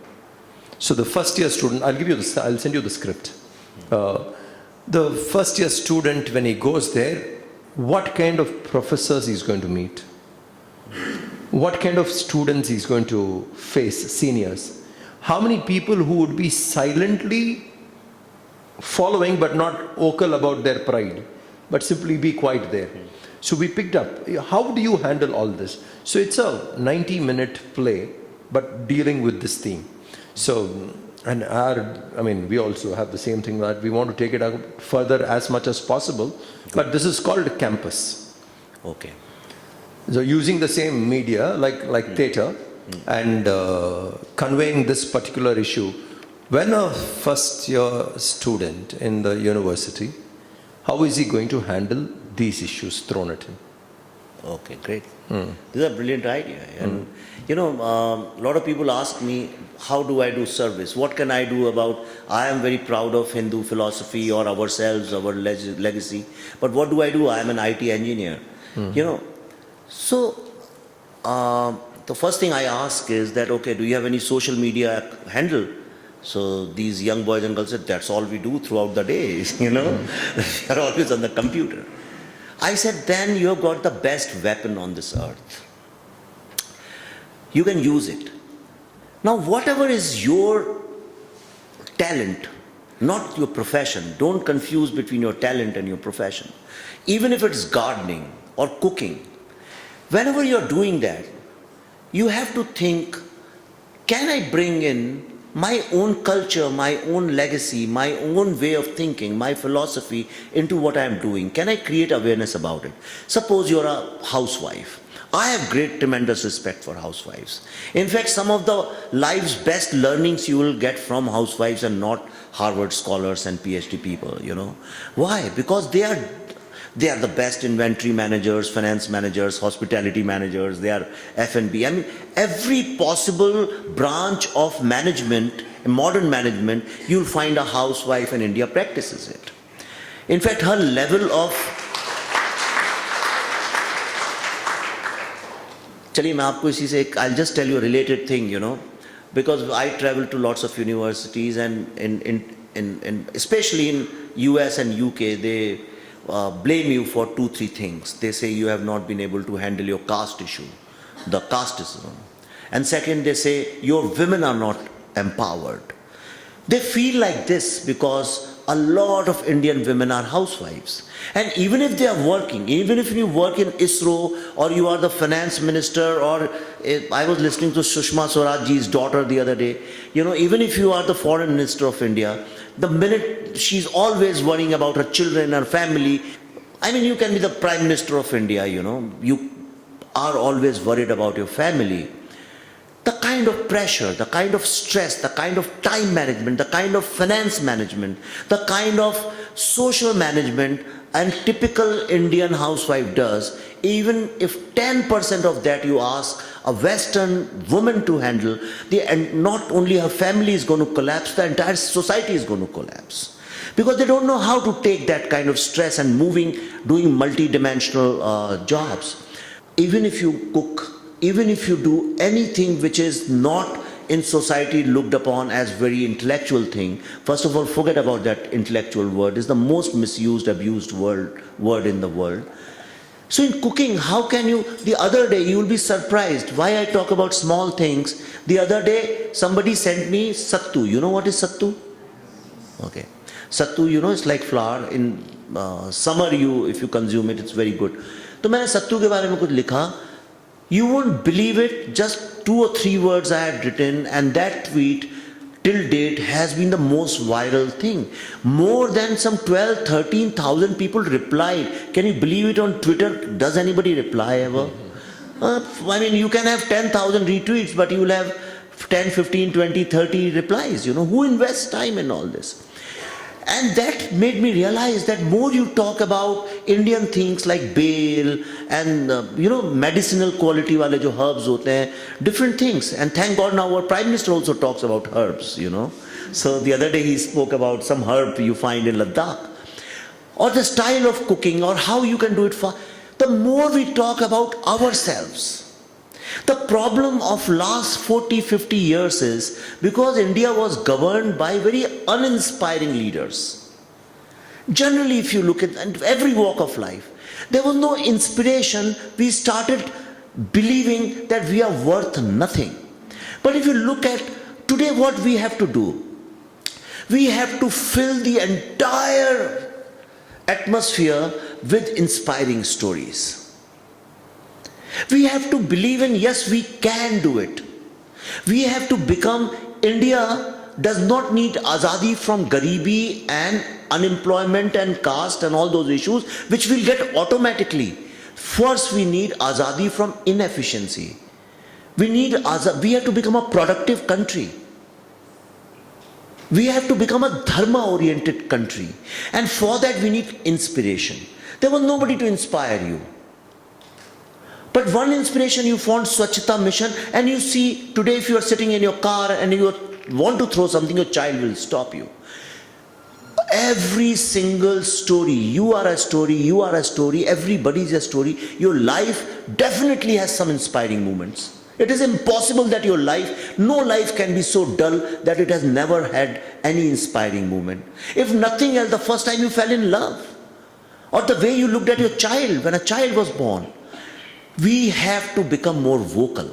So the first year student, I'll send you the script. The first year student, when he goes there, what kind of professors he's going to meet? What kind of students he's going to face, seniors? How many people who would be silently following but not vocal about their pride, but simply be quiet there? So we picked up, how do you handle all this? So it's a 90-minute play, but dealing with this theme. So, and we also have the same thing that we want to take it out further as much as possible, but this is called campus. Okay. So using the same media like theatre and conveying this particular issue. When a first year student in the university, how is he going to handle these issues thrown at him? Okay, great. This is a brilliant idea. And a lot of people ask me, how do I do service? What can I do about, I am very proud of Hindu philosophy or ourselves, our legacy. But what do? I am an IT engineer. So the first thing I ask is that, okay, do you have any social media handle? So these young boys and girls said, that's all we do throughout the day, We are always on the computer. I said, then you have got the best weapon on this earth. You can use it. Now, whatever is your talent, not your profession, don't confuse between your talent and your profession. Even if it's gardening or cooking, whenever you're doing that, you have to think, can I bring in my own culture, my own legacy, my own way of thinking, my philosophy into what I am doing? Can I create awareness about it? Suppose you're a housewife. I have tremendous respect for housewives. In fact, some of the life's best learnings you will get from housewives and not Harvard scholars and PhD people, Why? Because they are the best inventory managers, finance managers, hospitality managers, they are F&B. Every possible branch of management, modern management, you'll find a housewife in India practices it. In fact, her level of... I'll just tell you a related thing, because I travel to lots of universities and especially in US and UK, they blame you for 2-3 things. They say you have not been able to handle your caste issue, the casteism. And second, they say your women are not empowered. They feel like this because a lot of Indian women are housewives. And even if they are working, even if you work in ISRO or you are the finance minister, or I was listening to Sushma Swarajji's daughter the other day, even if you are the foreign minister of India, the minute she's always worrying about her children, her family. You can be the Prime Minister of India, you are always worried about your family. The kind of pressure, the kind of stress, the kind of time management, the kind of finance management, the kind of social management and typical Indian housewife does, even if 10% of that you ask a Western woman to handle, and not only her family is going to collapse, the entire society is going to collapse. Because they don't know how to take that kind of stress and doing multi-dimensional jobs. Even if you cook, even if you do anything which is not in society looked upon as very intellectual thing, first of all, forget about that intellectual word. It's the most misused, abused word in the world. So in cooking, how can you, the other day, you will be surprised why I talk about small things. The other day, somebody sent me sattu. You know what is sattu? Okay. Sattu, it's like flour. In summer, if you consume it, it's very good. So I sattu ke baare mein kuch likha. You won't believe it, just 2 or 3 words I had written, and that tweet till date has been the most viral thing. More than some 12,000-13,000 people replied. Can you believe it on Twitter? Does anybody reply ever? You can have 10,000 retweets, but you will have 10, 15, 20, 30 replies. Who invests time in all this? And that made me realize that more you talk about Indian things like bail and, medicinal quality wale jo herbs hote hain, different things. And thank God now our Prime Minister also talks about herbs, So the other day he spoke about some herb you find in Ladakh. Or the style of cooking or how you can do it the more we talk about ourselves. The problem of last 40, 50 years is because India was governed by very uninspiring leaders. Generally, if you look at every walk of life, there was no inspiration. We started believing that we are worth nothing. But if you look at today, what we have to do, we have to fill the entire atmosphere with inspiring stories. We have to believe in, yes, we can do it. We have to become, India does not need azadi from garibi and unemployment and caste and all those issues, which will get automatically. First, we need azadi from inefficiency. We have to become a productive country. We have to become a dharma-oriented country. And for that, we need inspiration. There was nobody to inspire you. But one inspiration, you found Swachhata Mission, and you see today if you are sitting in your car and you want to throw something, your child will stop you. Every single story, you are a story, everybody is a story. Your life definitely has some inspiring moments. It is impossible that no life can be so dull that it has never had any inspiring moment. If nothing else, the first time you fell in love, or the way you looked at your child when a child was born. We have to become more vocal.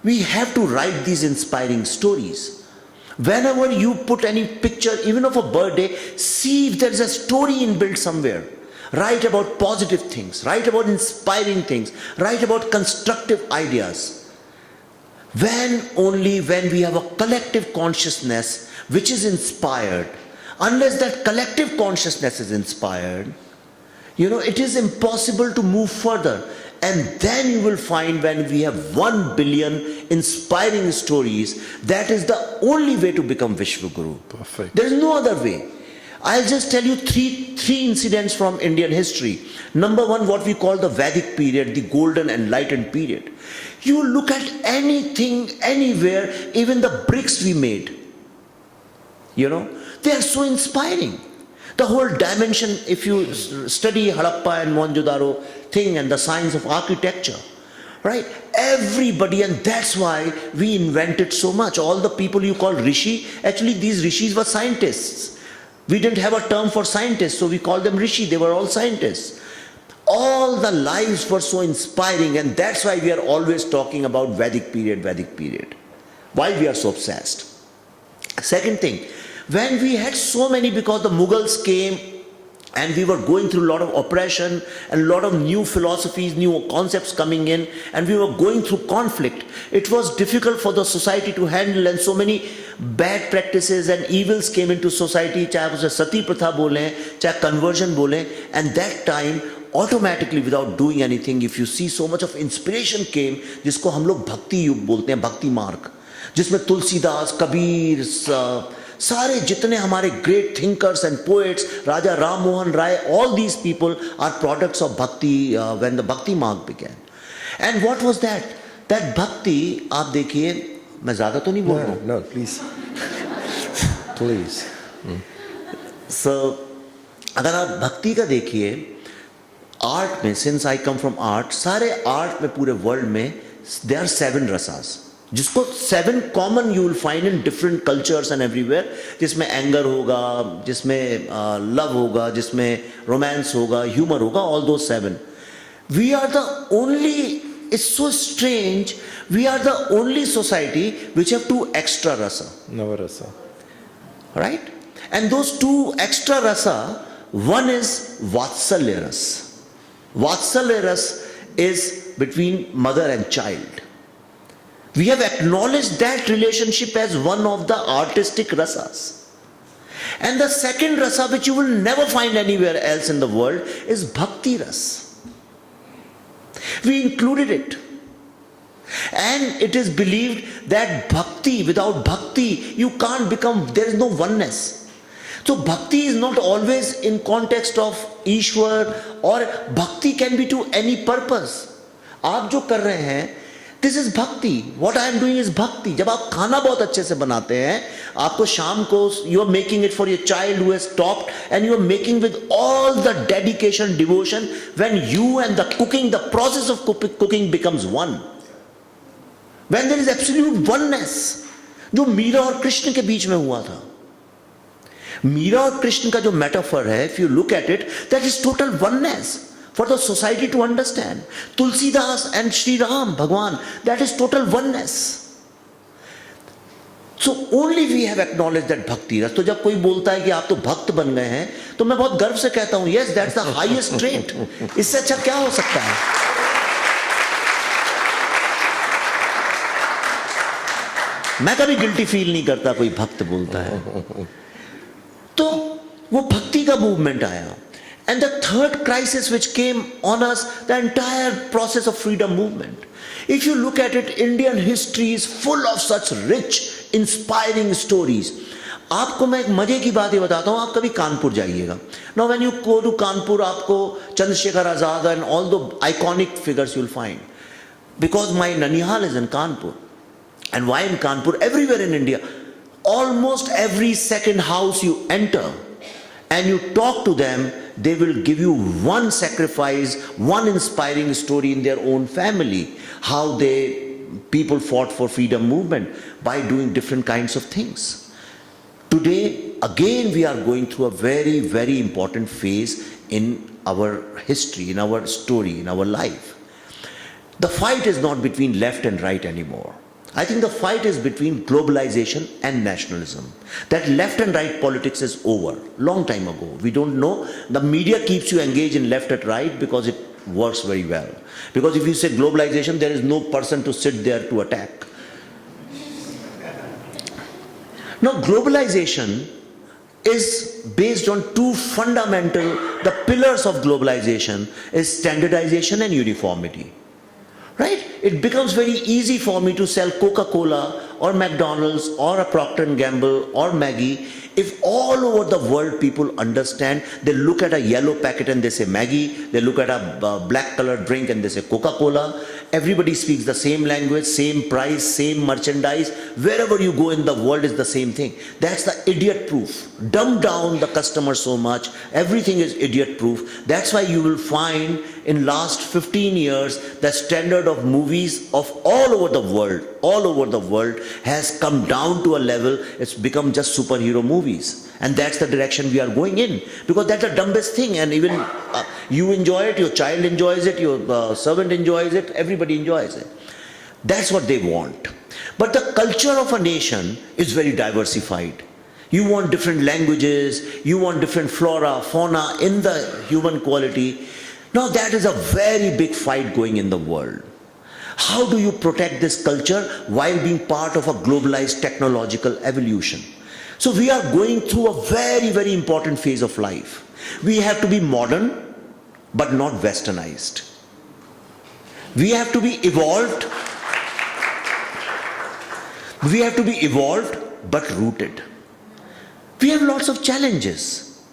We have to write these inspiring stories. Whenever you put any picture, even of a birthday, see if there is a story inbuilt somewhere. Write about positive things, write about inspiring things, write about constructive ideas. Only when we have a collective consciousness which is inspired, unless that collective consciousness is inspired, it is impossible to move further. And then you will find when we have 1 billion inspiring stories, that is the only way to become Vishwaguru. Perfect. There is no other way. I'll just tell you three incidents from Indian history. Number one, what we call the Vedic period, the golden enlightened period. You look at anything, anywhere, even the bricks we made. They are so inspiring. The whole dimension, if you study Harappa and Mohenjo-daro thing and the science of architecture, right? Everybody, and that's why we invented so much. All the people you call Rishi, actually these Rishis were scientists. We didn't have a term for scientists, so we called them Rishi. They were all scientists. All the lives were so inspiring, and that's why we are always talking about Vedic period. Why we are so obsessed. Second thing, when we had so many, because the Mughals came and we were going through a lot of oppression and a lot of new philosophies, new concepts coming in, and we were going through conflict, it was difficult for the society to handle, and so many bad practices and evils came into society, chahe usse sati pratha bole, chahe conversion bole, and that time automatically, without doing anything, if you see, so much of inspiration came, jisko hum log bhakti yug bolte hain, bhakti marg, jisme Tulsidas, Kabir, सारे जितने हमारे great thinkers and poets, Raja Ram Mohan Rai, all these people are products of bhakti when the bhakti marg began. And what was that? That bhakti, आप देखिए, मैं ज़्यादा तो नहीं बोल रहा हूँ. No, please. Please. So, अगर आप भक्ति का देखिए, art में, since I come from art, सारे art में पूरे world में, there are 7 rasas. जिसको 7 common you will find in different cultures and everywhere, जिसमें anger होगा, जिसमें love होगा, जिसमें romance होगा, humor होगा, all those 7. We are the only, it's so strange, we are the only society which have 2 extra rasa. Navarasa. Right? And those 2 extra rasa, one is Vatsalya ras. Vatsalya ras is between mother and child. We have acknowledged that relationship as one of the artistic rasas. And the second rasa, which you will never find anywhere else in the world, is bhakti ras. We included it. And it is bhakti that bhakti, without bhakti, you can't become, there is no oneness. So bhakti is not always in context of Ishwar, or bhakti can be to any purpose. आप जो कर रहे हैं, this is bhakti. What I am doing is bhakti. जब आप खाना बहुत अच्छे से बनाते हैं, आपको शाम को you are making it for your child who has stopped, and you are making with all the dedication, devotion. When you and the cooking, the process of cooking becomes one. When there is absolute oneness, जो मीरा और कृष्ण के बीच में हुआ था. मीरा और कृष्ण का जो metaphor है, if you look at it, that is total oneness for the society to understand. Tulsidas and Sri Ram, Bhagwan, that is total oneness. So only we have acknowledged that bhakti. तो जब कोई बोलता है कि आप तो भक्त बन गए हैं, तो मैं बहुत गर्व से कहता हूं, yes, that's the highest trait. इससे अच्छा क्या हो सकता है? मैं कभी गिल्टी फील नहीं करता कोई भक्त बोलता है. तो वो भक्ति का मूवमेंट आया. And the third crisis which came on us, the entire process of freedom movement. If you look at it, Indian history is full of such rich, inspiring stories. आपको मैं एक मजे की बात ये बताता हूँ, आप कभी कानपुर जाइएगा. Now when you go to Kanpur, आपको Chandrasekhar Azad and all the iconic figures you'll find. Because my Nanihal is in Kanpur. And why in Kanpur? Everywhere in India, almost every second house you enter and you talk to them, they will give you one sacrifice, one inspiring story in their own family, how people fought for freedom movement by doing different kinds of things. Today, again, we are going through a very, very important phase in our history, in our story, in our life. The fight is not between left and right anymore. I think the fight is between globalization and nationalism. That left and right politics is over, long time ago. We don't know. The media keeps you engaged in left and right because it works very well. Because if you say globalization, there is no person to sit there to attack. Now, globalization is based on two fundamental, the pillars of globalization is standardization and uniformity. Right? It becomes very easy for me to sell Coca-Cola or McDonald's or a Procter & Gamble or Maggie if all over the world people understand. They look at a yellow packet and they say Maggie, they look at a black colored drink and they say Coca-Cola. Everybody speaks the same language, same price, same merchandise. Wherever you go in the world is the same thing. That's the idiot proof. Dumb down the customer so much. Everything is idiot proof. That's why you will find in last 15 years the standard of movies of all over the world has come down to a level, it's become just superhero movies. And that's the direction we are going in, because that's the dumbest thing. And even you enjoy it, your child enjoys it, your servant enjoys it, everybody enjoys it. That's what they want. But the culture of a nation is very diversified. You want different languages, you want different flora, fauna in the human quality. Now that is a very big fight going in the world. How do you protect this culture while being part of a globalized technological evolution? So we are going through a very, very important phase of life. We have to be modern, but not westernized. We have to be evolved. We have to be evolved, but rooted. We have lots of challenges.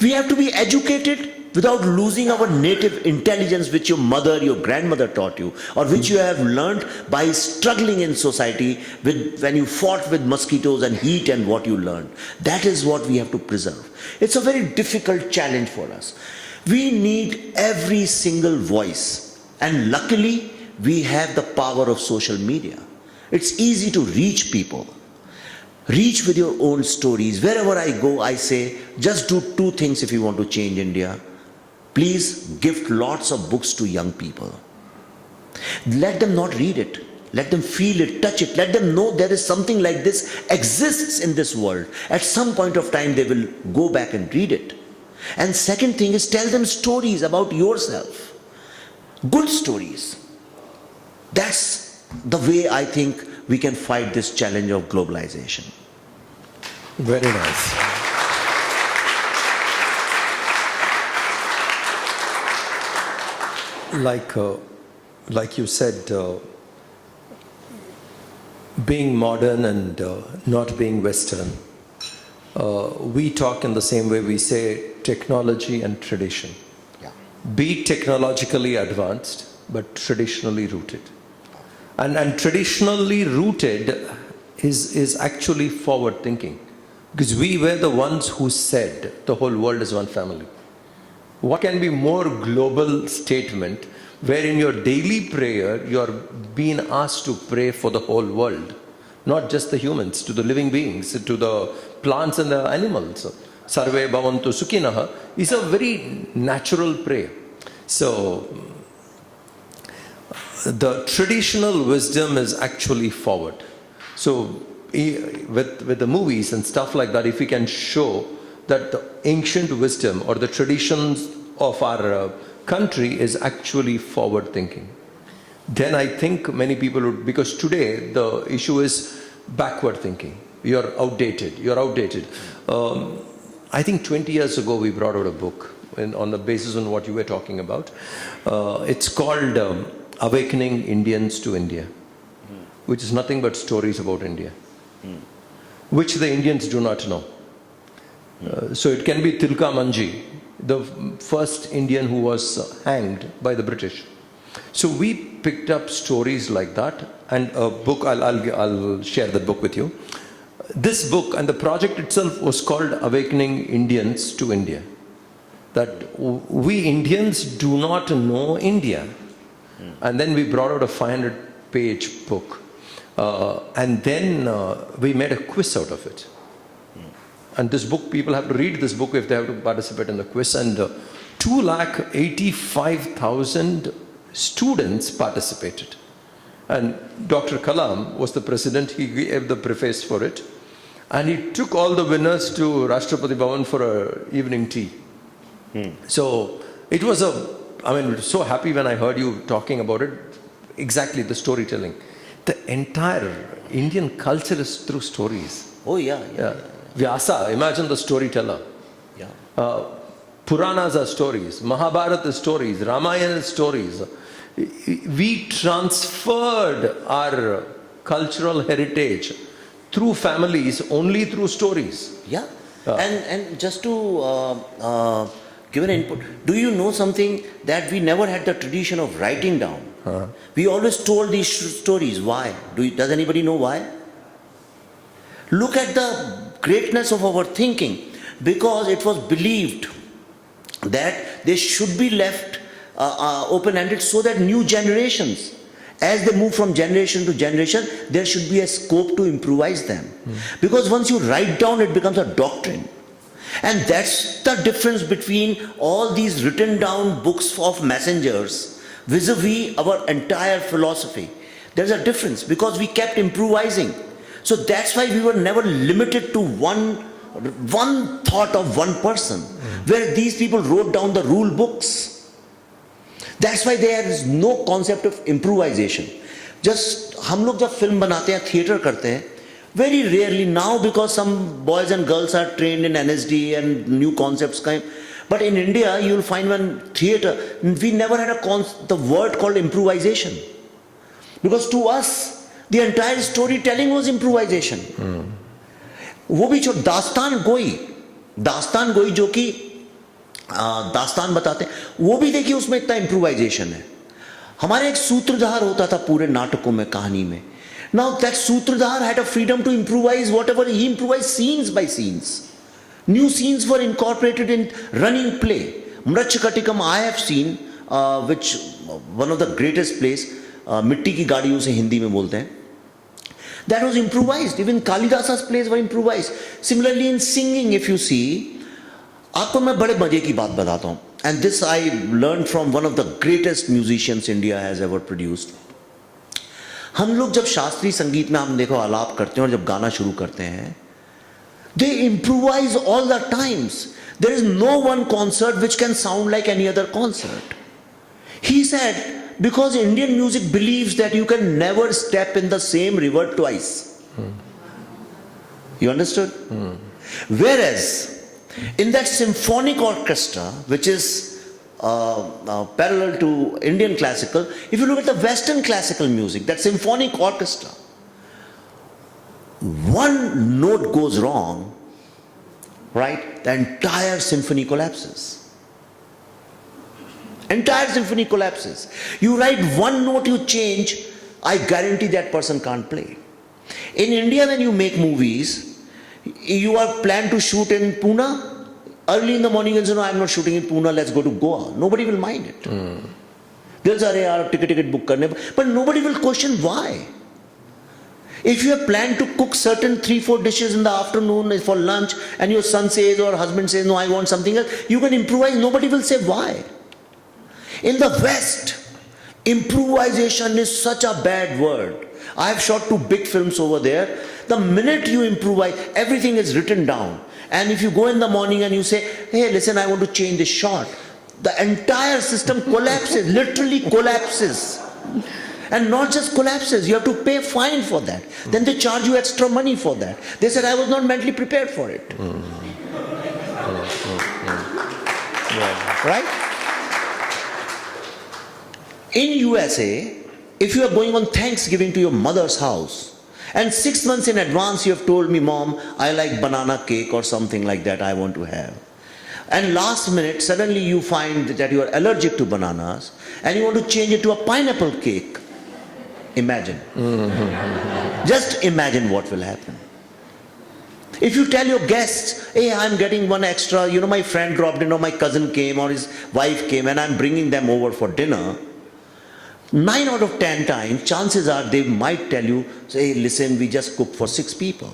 We have to be educated without losing our native intelligence which your mother, your grandmother taught you, or which you have learned by struggling in society when you fought with mosquitoes and heat and what you learned. That is what we have to preserve. It's a very difficult challenge for us. We need every single voice, and luckily we have the power of social media. It's easy to reach people. Reach with your own stories. Wherever I go, I say, just do two things if you want to change India. Please gift lots of books to young people. Let them not read it. Let them feel it, touch it. Let them know there is something like this exists in this world. At some point of time, they will go back and read it. And second thing is, tell them stories about yourself. Good stories. That's the way I think we can fight this challenge of globalization. Very nice. Like you said, being modern and not being Western, we talk in the same way. We say technology and tradition. Yeah. Be technologically advanced, but traditionally rooted. And traditionally rooted is actually forward thinking. Because we were the ones who said the whole world is one family. What can be more global statement where in your daily prayer you're being asked to pray for the whole world, not just the humans, to the living beings, to the plants and the animals. Sarve bhavantu sukhinaha is a very natural prayer. So the traditional wisdom is actually forward. So with the movies and stuff like that, if we can show that the ancient wisdom or the traditions of our country is actually forward thinking, then I think many people would, because today the issue is backward thinking. You're outdated. I think 20 years ago we brought out a book on the basis on what you were talking about. It's called Awakening Indians to India, which is nothing but stories about India, which the Indians do not know. So it can be Tilka Manji, the first Indian who was hanged by the British. So we picked up stories like that, and a book, I'll share the book with you. This book and the project itself was called Awakening Indians to India. That we Indians do not know India. And then we brought out a 500-page book. And then we made a quiz out of it. And this book, people have to read this book if they have to participate in the quiz. And 285,000 students participated. And Dr. Kalam was the president. He gave the preface for it. And he took all the winners to Rashtrapati Bhavan for an evening tea. So it was I was so happy when I heard you talking about it. Exactly, the storytelling. The entire Indian culture is through stories. Oh, yeah. Vyasa, imagine the storyteller. Yeah. Puranas are stories. Mahabharata is stories. Ramayana is stories. We transferred our cultural heritage through families only through stories. Yeah. And just to give an input, do you know something that we never had the tradition of writing down? We always told these stories. Why? Does anybody know why? Look at the greatness of our thinking. Because it was believed that they should be left open-ended so that new generations, as they move from generation to generation, there should be a scope to improvise them. Because once you write down, it becomes a doctrine. And that's the difference between all these written down books of messengers vis-a-vis our entire philosophy. There's a difference because we kept improvising. So that's why we were never limited to one thought of one person, where these people wrote down the rule books. That's why there is no concept of improvisation. Just हम लोग जब film बनाते हैं, theatre करते हैं, very rarely now, because some boys and girls are trained in NSD and new concepts came. But in India, you will find when theatre, we never had the word called improvisation. Because to us, the entire storytelling was improvisation. वो भी जो दास्तान गोई जो कि दास्तान बताते हैं, वो भी देखिए उसमें इतना improvisation है. हमारे एक सूत्रधार होता था पूरे नाटकों में, कहानी में. Now that Sutradhar had a freedom to improvise whatever he improvised, scenes by scenes. New scenes were incorporated in running play. Mrachakatikam I have seen, which one of the greatest plays, मिट्टी की गाड़ियों से हिंदी में बोलते हैं. That was improvised. Even Kalidasa's plays were improvised. Similarly in singing, if you see, आपको मैं बड़े मजे की बात बताता हूँ. And this I learned from one of the greatest musicians India has ever produced. हम लोग जब शास्त्रीय संगीत में हम देखो आलाप करते हैं और जब गाना शुरू करते हैं, they improvise all the times. There is no one concert which can sound like any other concert. He said, because Indian music believes that you can never step in the same river twice. You understood? Whereas in that symphonic orchestra, which is parallel to Indian classical, if you look at the Western classical music, that symphonic orchestra, one note goes wrong, right? The entire symphony collapses. Entire symphony collapses. You write one note, you change, I guarantee that person can't play. In India, when you make movies, you are planned to shoot in Pune. Early in the morning, you'll say, no, I'm not shooting in Pune, let's go to Goa. Nobody will mind it. They'll say, yaar, ticket book karne. But nobody will question why. If you have planned to cook certain 3-4 dishes in the afternoon for lunch, and your son says or husband says, no, I want something else, you can improvise, nobody will say why. In the West, improvisation is such a bad word. I have shot 2 big films over there. The minute you improvise, everything is written down. And if you go in the morning and you say, hey, listen, I want to change this shot, the entire system collapses, literally collapses. And not just collapses, you have to pay fine for that. Then they charge you extra money for that. They said, I was not mentally prepared for it. Right? In USA, if you are going on Thanksgiving to your mother's house, and 6 months in advance you have told me, Mom, I like banana cake or something like that I want to have. And last minute, suddenly you find that you are allergic to bananas, and you want to change it to a pineapple cake. Imagine. Just imagine what will happen. If you tell your guests, hey, I'm getting one extra, my friend dropped in or my cousin came or his wife came and I'm bringing them over for dinner, 9 out of 10 times, chances are they might tell you, say, hey, listen, we just cooked for 6 people.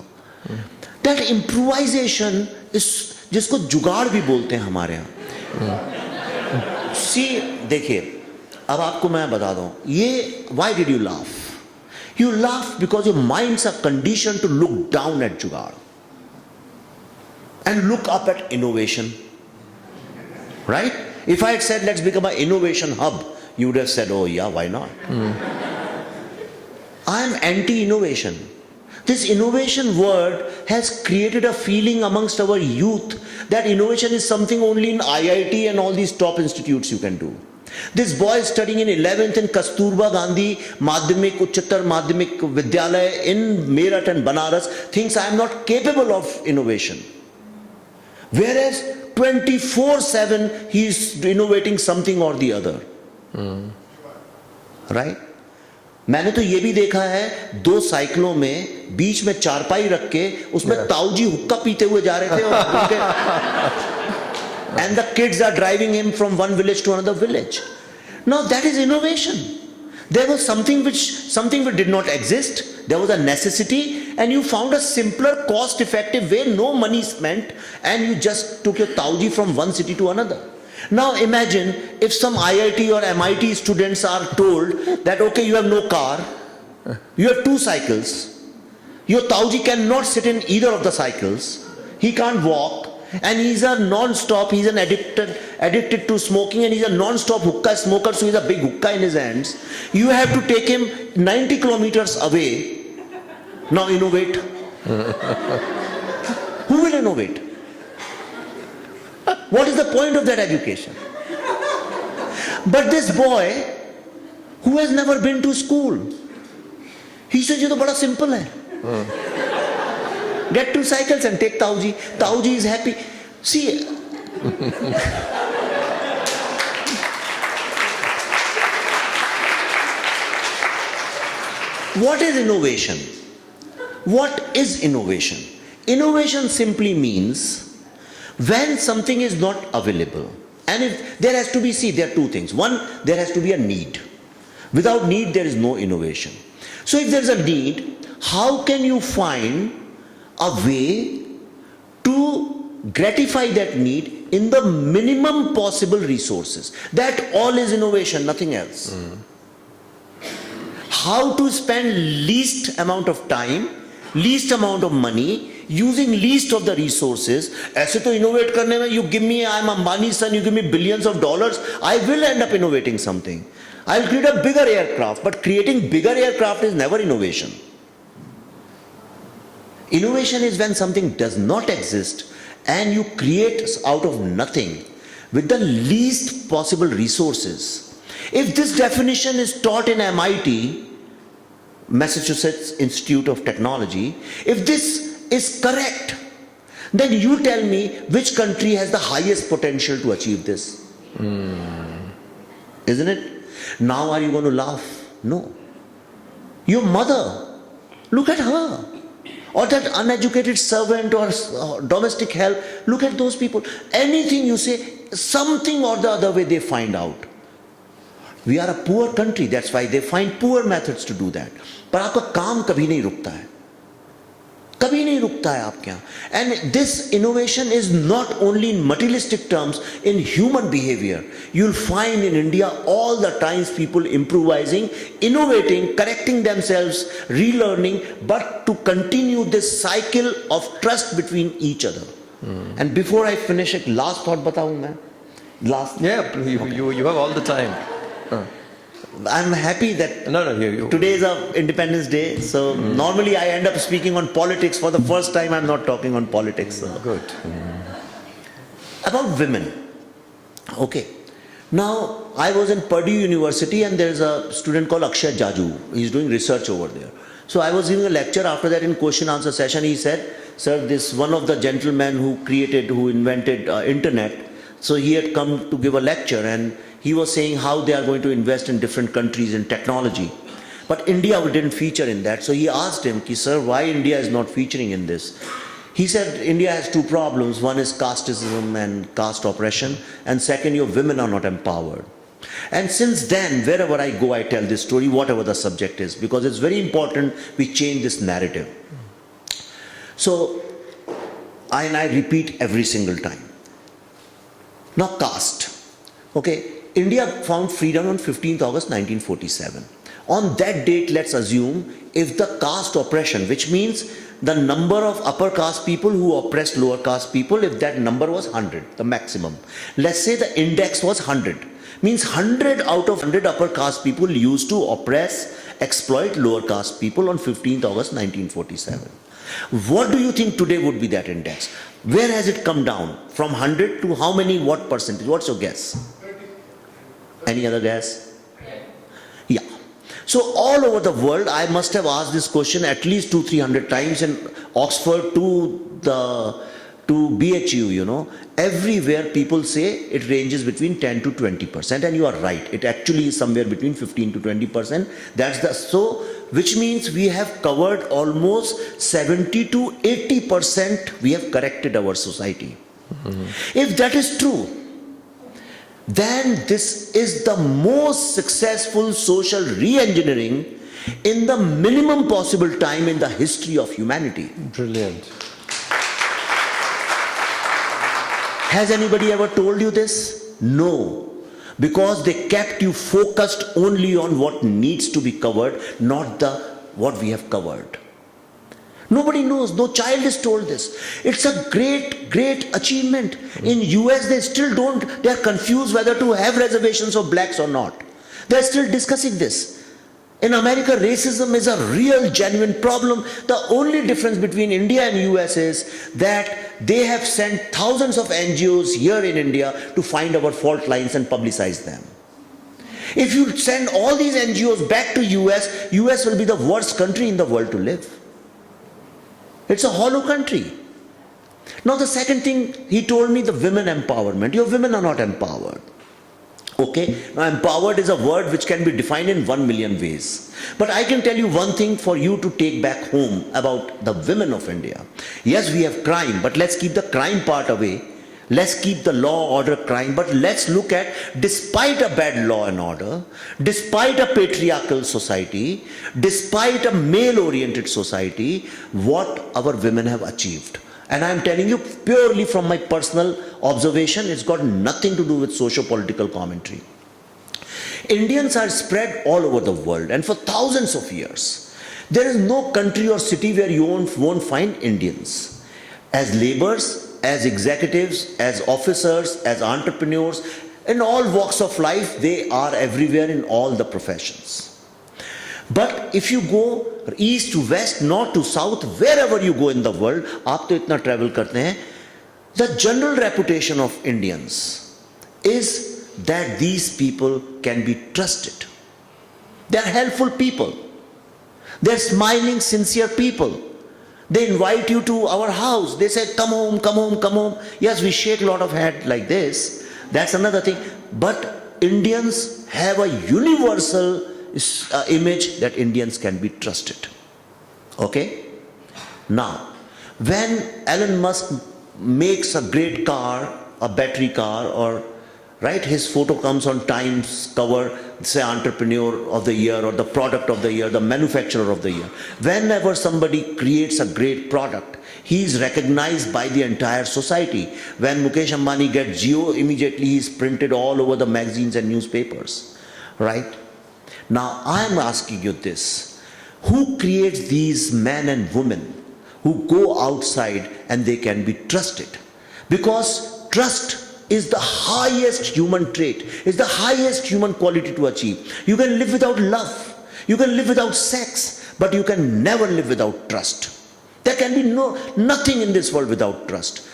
That improvisation is, जिसको जुगाड़ भी बोलते हैं हमारे यहाँ. See, देखिए, अब आपको मैं बता दूँ, ये, why did you laugh? You laugh because your minds are conditioned to look down at जुगाड़ and look up at innovation. Right? If I had said, let's become an innovation hub, you would have said, oh yeah, why not? I am anti-innovation. This innovation word has created a feeling amongst our youth that innovation is something only in IIT and all these top institutes you can do. This boy studying in 11th in Kasturba Gandhi Madhyamik, Uchchatar Madhyamik Vidyalaya in Meerut and Banaras thinks I am not capable of innovation. Whereas 24/7 he is innovating something or the other. Right? मैंने तो ये भी देखा है 2 साइकिलों में बीच में चारपाई रख के उसमें ताऊजी हुक्का पीते हुए जा रहे थे और and the kids are driving him from one village to another village. Now that is innovation. There was something which did not exist. There was a necessity and you found a simpler, cost-effective way, no money spent, and you just took your taoji from one city to another. Now imagine if some IIT or MIT students are told that, okay, you have no car, you have 2 cycles, your taoji cannot sit in either of the cycles, he can't walk, and he's a non-stop, he's an addicted to smoking, and he's a non-stop hookah smoker, so he's a big hookah in his hands. You have to take him 90 kilometers away. Now innovate. Who will innovate? What is the point of that education? But this boy who has never been to school, he says, ये तो बड़ा simple है. Get 2 cycles and take Tauji. Tauji is happy. See, what is innovation? What is innovation? Innovation simply means when something is not available. And if there has to be, there are 2 things. One, there has to be a need. Without need, there is no innovation. So if there is a need, how can you find a way to gratify that need in the minimum possible resources? That all is innovation, nothing else. How to spend least amount of time, least amount of money, using least of the resources. ऐसे तो innovate करने में, you give me, I am Ambani's son, you give me billions of dollars, I will end up innovating something. I will create a bigger aircraft, but creating bigger aircraft is never innovation. Innovation is when something does not exist and you create out of nothing with the least possible resources. If this definition is taught in MIT, Massachusetts Institute of Technology, if this is correct, then you tell me which country has the highest potential to achieve this. Isn't it? Now are you going to laugh? No. Your mother, look at her. or that uneducated servant or domestic help. Look at those people. Anything you say, something or the other way they find out. We are a poor country, that's why they find poor methods to do that. पर आपका काम कभी नहीं रुकता है, कभी नहीं रुकता है आपके यहाँ. And this innovation is not only in materialistic terms, in human behavior. You'll find in India all the times people improvising, innovating, correcting themselves, relearning, but to continue this cycle of trust between each other. And before I finish, a last thought बताऊँ मैं? Last. Yeah, you have all the time. I'm happy that No, today is a Independence Day, so normally I end up speaking on politics. For the first time I'm not talking on politics. So. Good. About women. Okay. Now, I was in Purdue University and there's a student called Akshay Jaju. He's doing research over there. So I was giving a lecture. After that, in question answer session, he said, sir, this one of the gentlemen who invented internet, so he had come to give a lecture and he was saying how they are going to invest in different countries in technology. But India didn't feature in that. So he asked him, sir, why India is not featuring in this? He said India has two problems. One is casteism and caste oppression. And second, your women are not empowered. And since then, wherever I go, I tell this story, whatever the subject is, because it's very important we change this narrative. So, I repeat every single time. Now, caste. Okay. India found freedom on 15th August 1947. On that date, let's assume if the caste oppression, which means the number of upper caste people who oppressed lower caste people, if that number was 100, the maximum. Let's say the index was 100. Means 100 out of 100 upper caste people used to oppress, exploit lower caste people on 15th August 1947. What do you think today would be that index? Where has it come down? From 100 to how many, what percentage? What's your guess? Any other guess? Yeah. So all over the world, I must have asked this question at least 200-300 times in Oxford to BHU, you know. Everywhere people say it ranges between 10 to 20%, and you are right. It actually is somewhere between 15 to 20%. Which means we have covered almost 70 to 80%. We have corrected our society. If that is true, then this is the most successful social re-engineering in the minimum possible time in the history of humanity. Brilliant. Has anybody ever told you this? No. Because they kept you focused only on what needs to be covered, not what we have covered. Nobody knows. No child is told this. It's a great, great achievement. In US, they still don't. They are confused whether to have reservations for blacks or not. They are still discussing this. In America, racism is a real, genuine problem. The only difference between India and US is that they have sent thousands of NGOs here in India to find our fault lines and publicize them. If you send all these NGOs back to US will be the worst country in the world to live. It's a hollow country. Now the second thing, he told me the women empowerment. Your women are not empowered. Okay, now empowered is a word which can be defined in 1 million ways. But I can tell you one thing for you to take back home about the women of India. Yes, we have crime, but let's keep the crime part away. Let's keep the law, order, crime, but let's look at, despite a bad law and order, despite a patriarchal society, despite a male-oriented society, what our women have achieved. And I'm telling you purely from my personal observation, it's got nothing to do with socio-political commentary. Indians are spread all over the world, and for thousands of years, there is no country or city where you won't find Indians. As laborers, as executives, as officers, as entrepreneurs, in all walks of life, they are everywhere in all the professions. But if you go east to west, north to south, wherever you go in the world, आप तो इतना travel करते हैं, the general reputation of Indians is that these people can be trusted. They are helpful people. They are smiling, sincere people. They invite you to our house. They say, come home, come home, come home. Yes, we shake a lot of head like this. That's another thing. But Indians have a universal image that Indians can be trusted. Okay? Now, when Elon Musk makes a great car, a battery car, or right, his photo comes on Times cover, say entrepreneur of the year or the product of the year, the manufacturer of the year. Whenever somebody creates a great product, he is recognized by the entire society. When Mukesh Ambani gets Jio, immediately he is printed all over the magazines and newspapers, right? Now I am asking you this, who creates these men and women who go outside and they can be trusted? Because trust is the highest human trait, is the highest human quality to achieve. You can live without love, you can live without sex, but you can never live without trust. There can be nothing in this world without trust.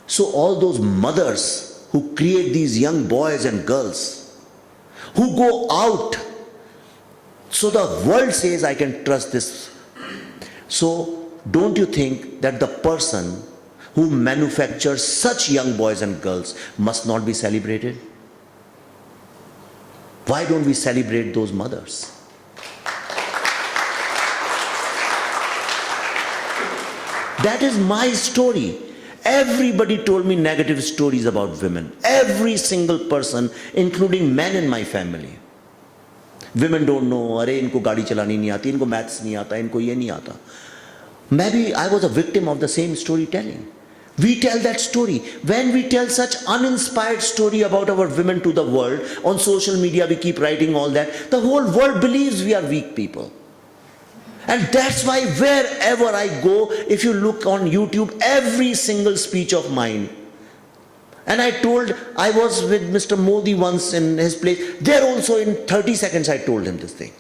So all those mothers who create these young boys and girls, who go out, so the world says I can trust this. So don't you think that the person who manufactures such young boys and girls must not be celebrated? Why don't we celebrate those mothers? That is my story. Everybody told me negative stories about women. Every single person, including men in my family. Women don't know, अरे इनको गाड़ी चलानी नहीं आती, इनको maths नहीं आता, इनको ये नहीं आता. Maybe I was a victim of the same storytelling. We tell that story. When we tell such uninspired story about our women to the world, on social media we keep writing all that, the whole world believes we are weak people. And that's why wherever I go, if you look on YouTube, every single speech of mine, and I was with Mr. Modi once in his place, there also in 30 seconds I told him this thing.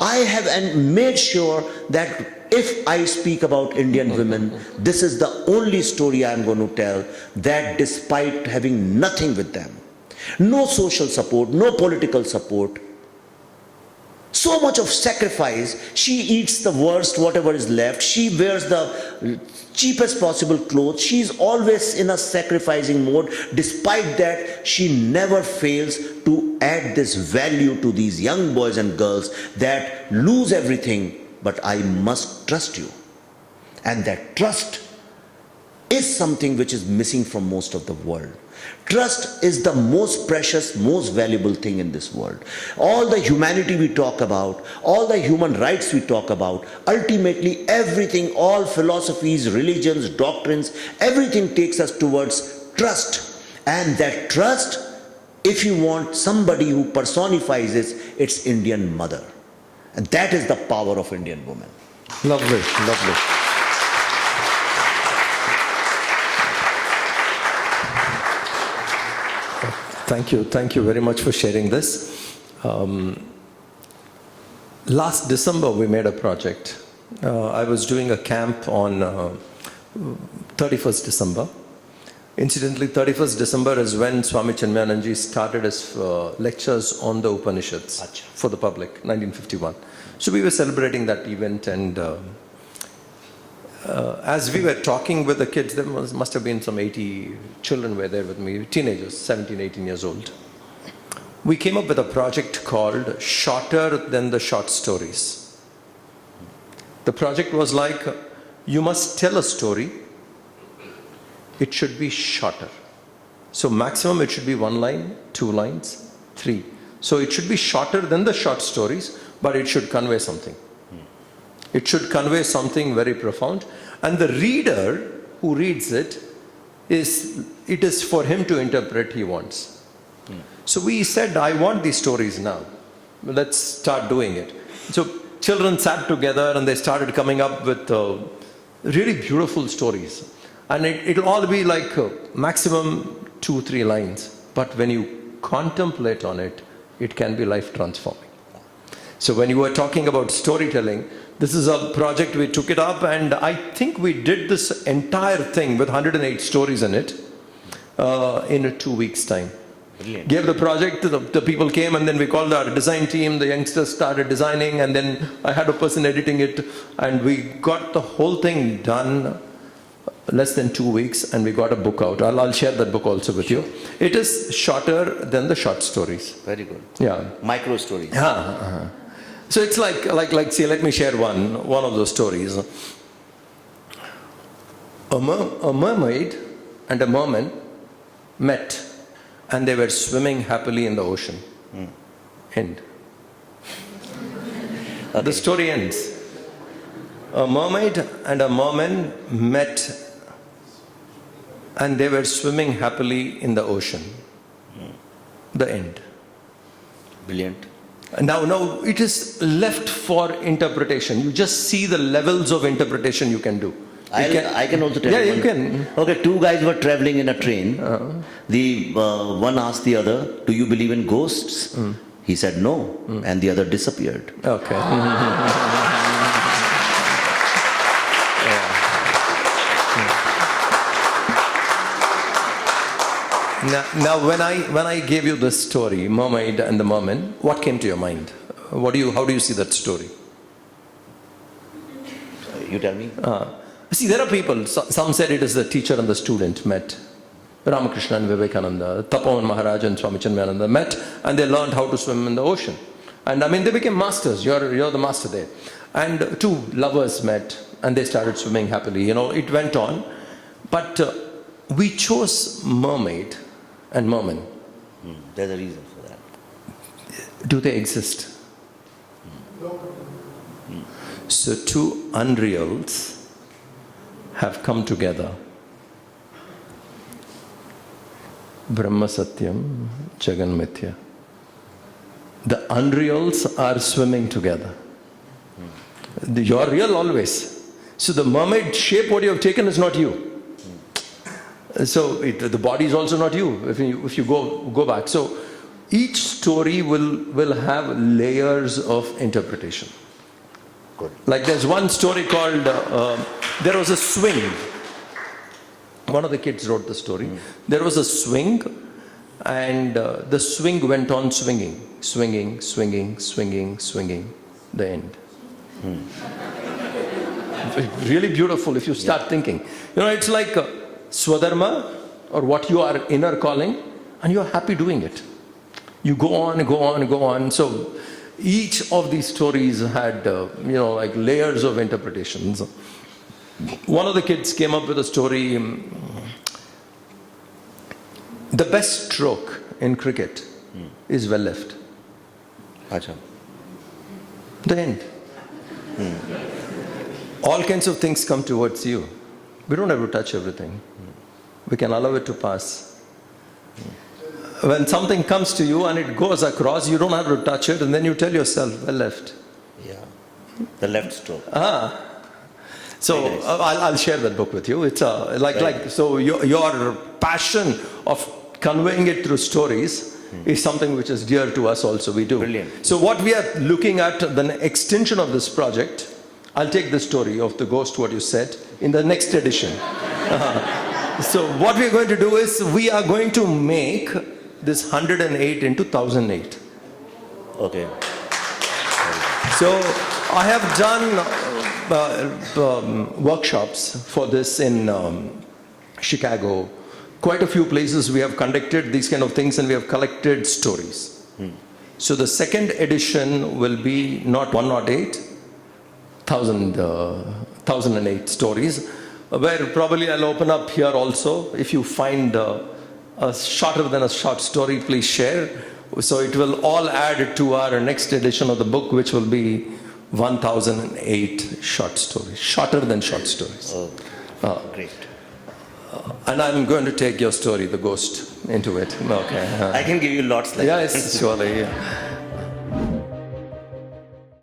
I have and made sure that if I speak about Indian women, this is the only story I am going to tell, that despite having nothing with them, no social support, no political support, so much of sacrifice, she eats the worst, whatever is left, she wears the cheapest possible clothes, she is always in a sacrificing mode. Despite that, she never fails to add this value to these young boys and girls that lose everything, but I must trust you. And that trust is something which is missing from most of the world. Trust is the most precious, most valuable thing in this world. All the humanity we talk about, all the human rights we talk about, ultimately everything, all philosophies, religions, doctrines, everything takes us towards trust. And that trust, if you want somebody who personifies it, it's Indian mother. And that is the power of Indian woman. Lovely, lovely. Thank you very much for sharing this. Last December we made a project. I was doing a camp on 31st December. Incidentally, 31st December is when Swami Chinmayananji started his lectures on the Upanishads for the public, 1951. So we were celebrating that event, and as we were talking with the kids, there must have been some 80 children were there with me, teenagers, 17, 18 years old. We came up with a project called Shorter Than the Short Stories. The project was like, you must tell a story, it should be shorter. So maximum it should be 1 line, 2 lines, 3. So it should be shorter than the short stories, but it should convey something. It should convey something very profound, and the reader who reads it is for him to interpret he wants. So we said, I want these stories now. Let's start doing it. So children sat together and they started coming up with really beautiful stories. And it'll all be like maximum 2-3 lines. But when you contemplate on it, it can be life transforming. So when you were talking about storytelling, this is a project, we took it up, and I think we did this entire thing with 108 stories in it in 2 weeks' time. Brilliant. Gave the project, the people came, and then we called our design team, the youngsters started designing, and then I had a person editing it, and we got the whole thing done less than 2 weeks, and we got a book out. I'll share that book also with you. It is shorter than the short stories. Very good. Yeah. Micro stories. So it's like, see, let me share one of those stories. A mermaid and a merman met and they were swimming happily in the ocean. End. Okay. The story ends. A mermaid and a merman met and they were swimming happily in the ocean. The end. Brilliant. Now it is left for interpretation. You just see the levels of interpretation you can do. I can also tell Yeah, you. you can. Okay, two guys were traveling in a train. The one asked the other, "Do you believe in ghosts?" He said no, and the other disappeared. Okay. Now, when I gave you this story, mermaid and the merman, what came to your mind? How do you see that story? You tell me. See, there are people. Some said it is the teacher and the student met. Ramakrishna and Vivekananda, Tapovan Maharaj and Swami Mitrananda met, and they learned how to swim in the ocean. And they became masters. You're the master there. And two lovers met, and they started swimming happily. It went on. But we chose mermaid and merman. There's a reason for that. Do they exist? So two unreals have come together. Brahma Satyam, Jagan Mithya. The unreals are swimming together. You're real always. So the mermaid shape what you have taken is not you. So the body is also not you if you go back. So each story will have layers of interpretation. Good. Like there's one story called there was a swing. One of the kids wrote the story. There was a swing, and the swing went on swinging. The end. Really beautiful if you start thinking. It's like Swadharma, or what you are inner calling, and you are happy doing it. You go on. So each of these stories had, like layers of interpretations. One of the kids came up with a story. The best stroke in cricket is well left. Acha. The end. All kinds of things come towards you. We don't have to touch everything. We can allow it to pass. When something comes to you and it goes across, you don't have to touch it, and then you tell yourself, well left. Yeah. The left stroke. So Very nice. I'll share that book with you. It's so your passion of conveying it through stories is something which is dear to us also. We do. Brilliant. So what we are looking at, the extension of this project, I'll take the story of the ghost, what you said, in the next edition. So what we are going to do is we are going to make this 108 into 1008. Okay. So I have done workshops for this in Chicago. Quite a few places we have conducted these kind of things, and we have collected stories. So the second edition will be not 108, 1008 stories, where probably I'll open up here also. If you find a shorter than a short story, please share. So it will all add to our next edition of the book, which will be 1008 short stories, shorter than short stories. Oh, great. And I'm going to take your story, The Ghost, into it. Okay. I can give you lots like that. Yes, surely. Yeah.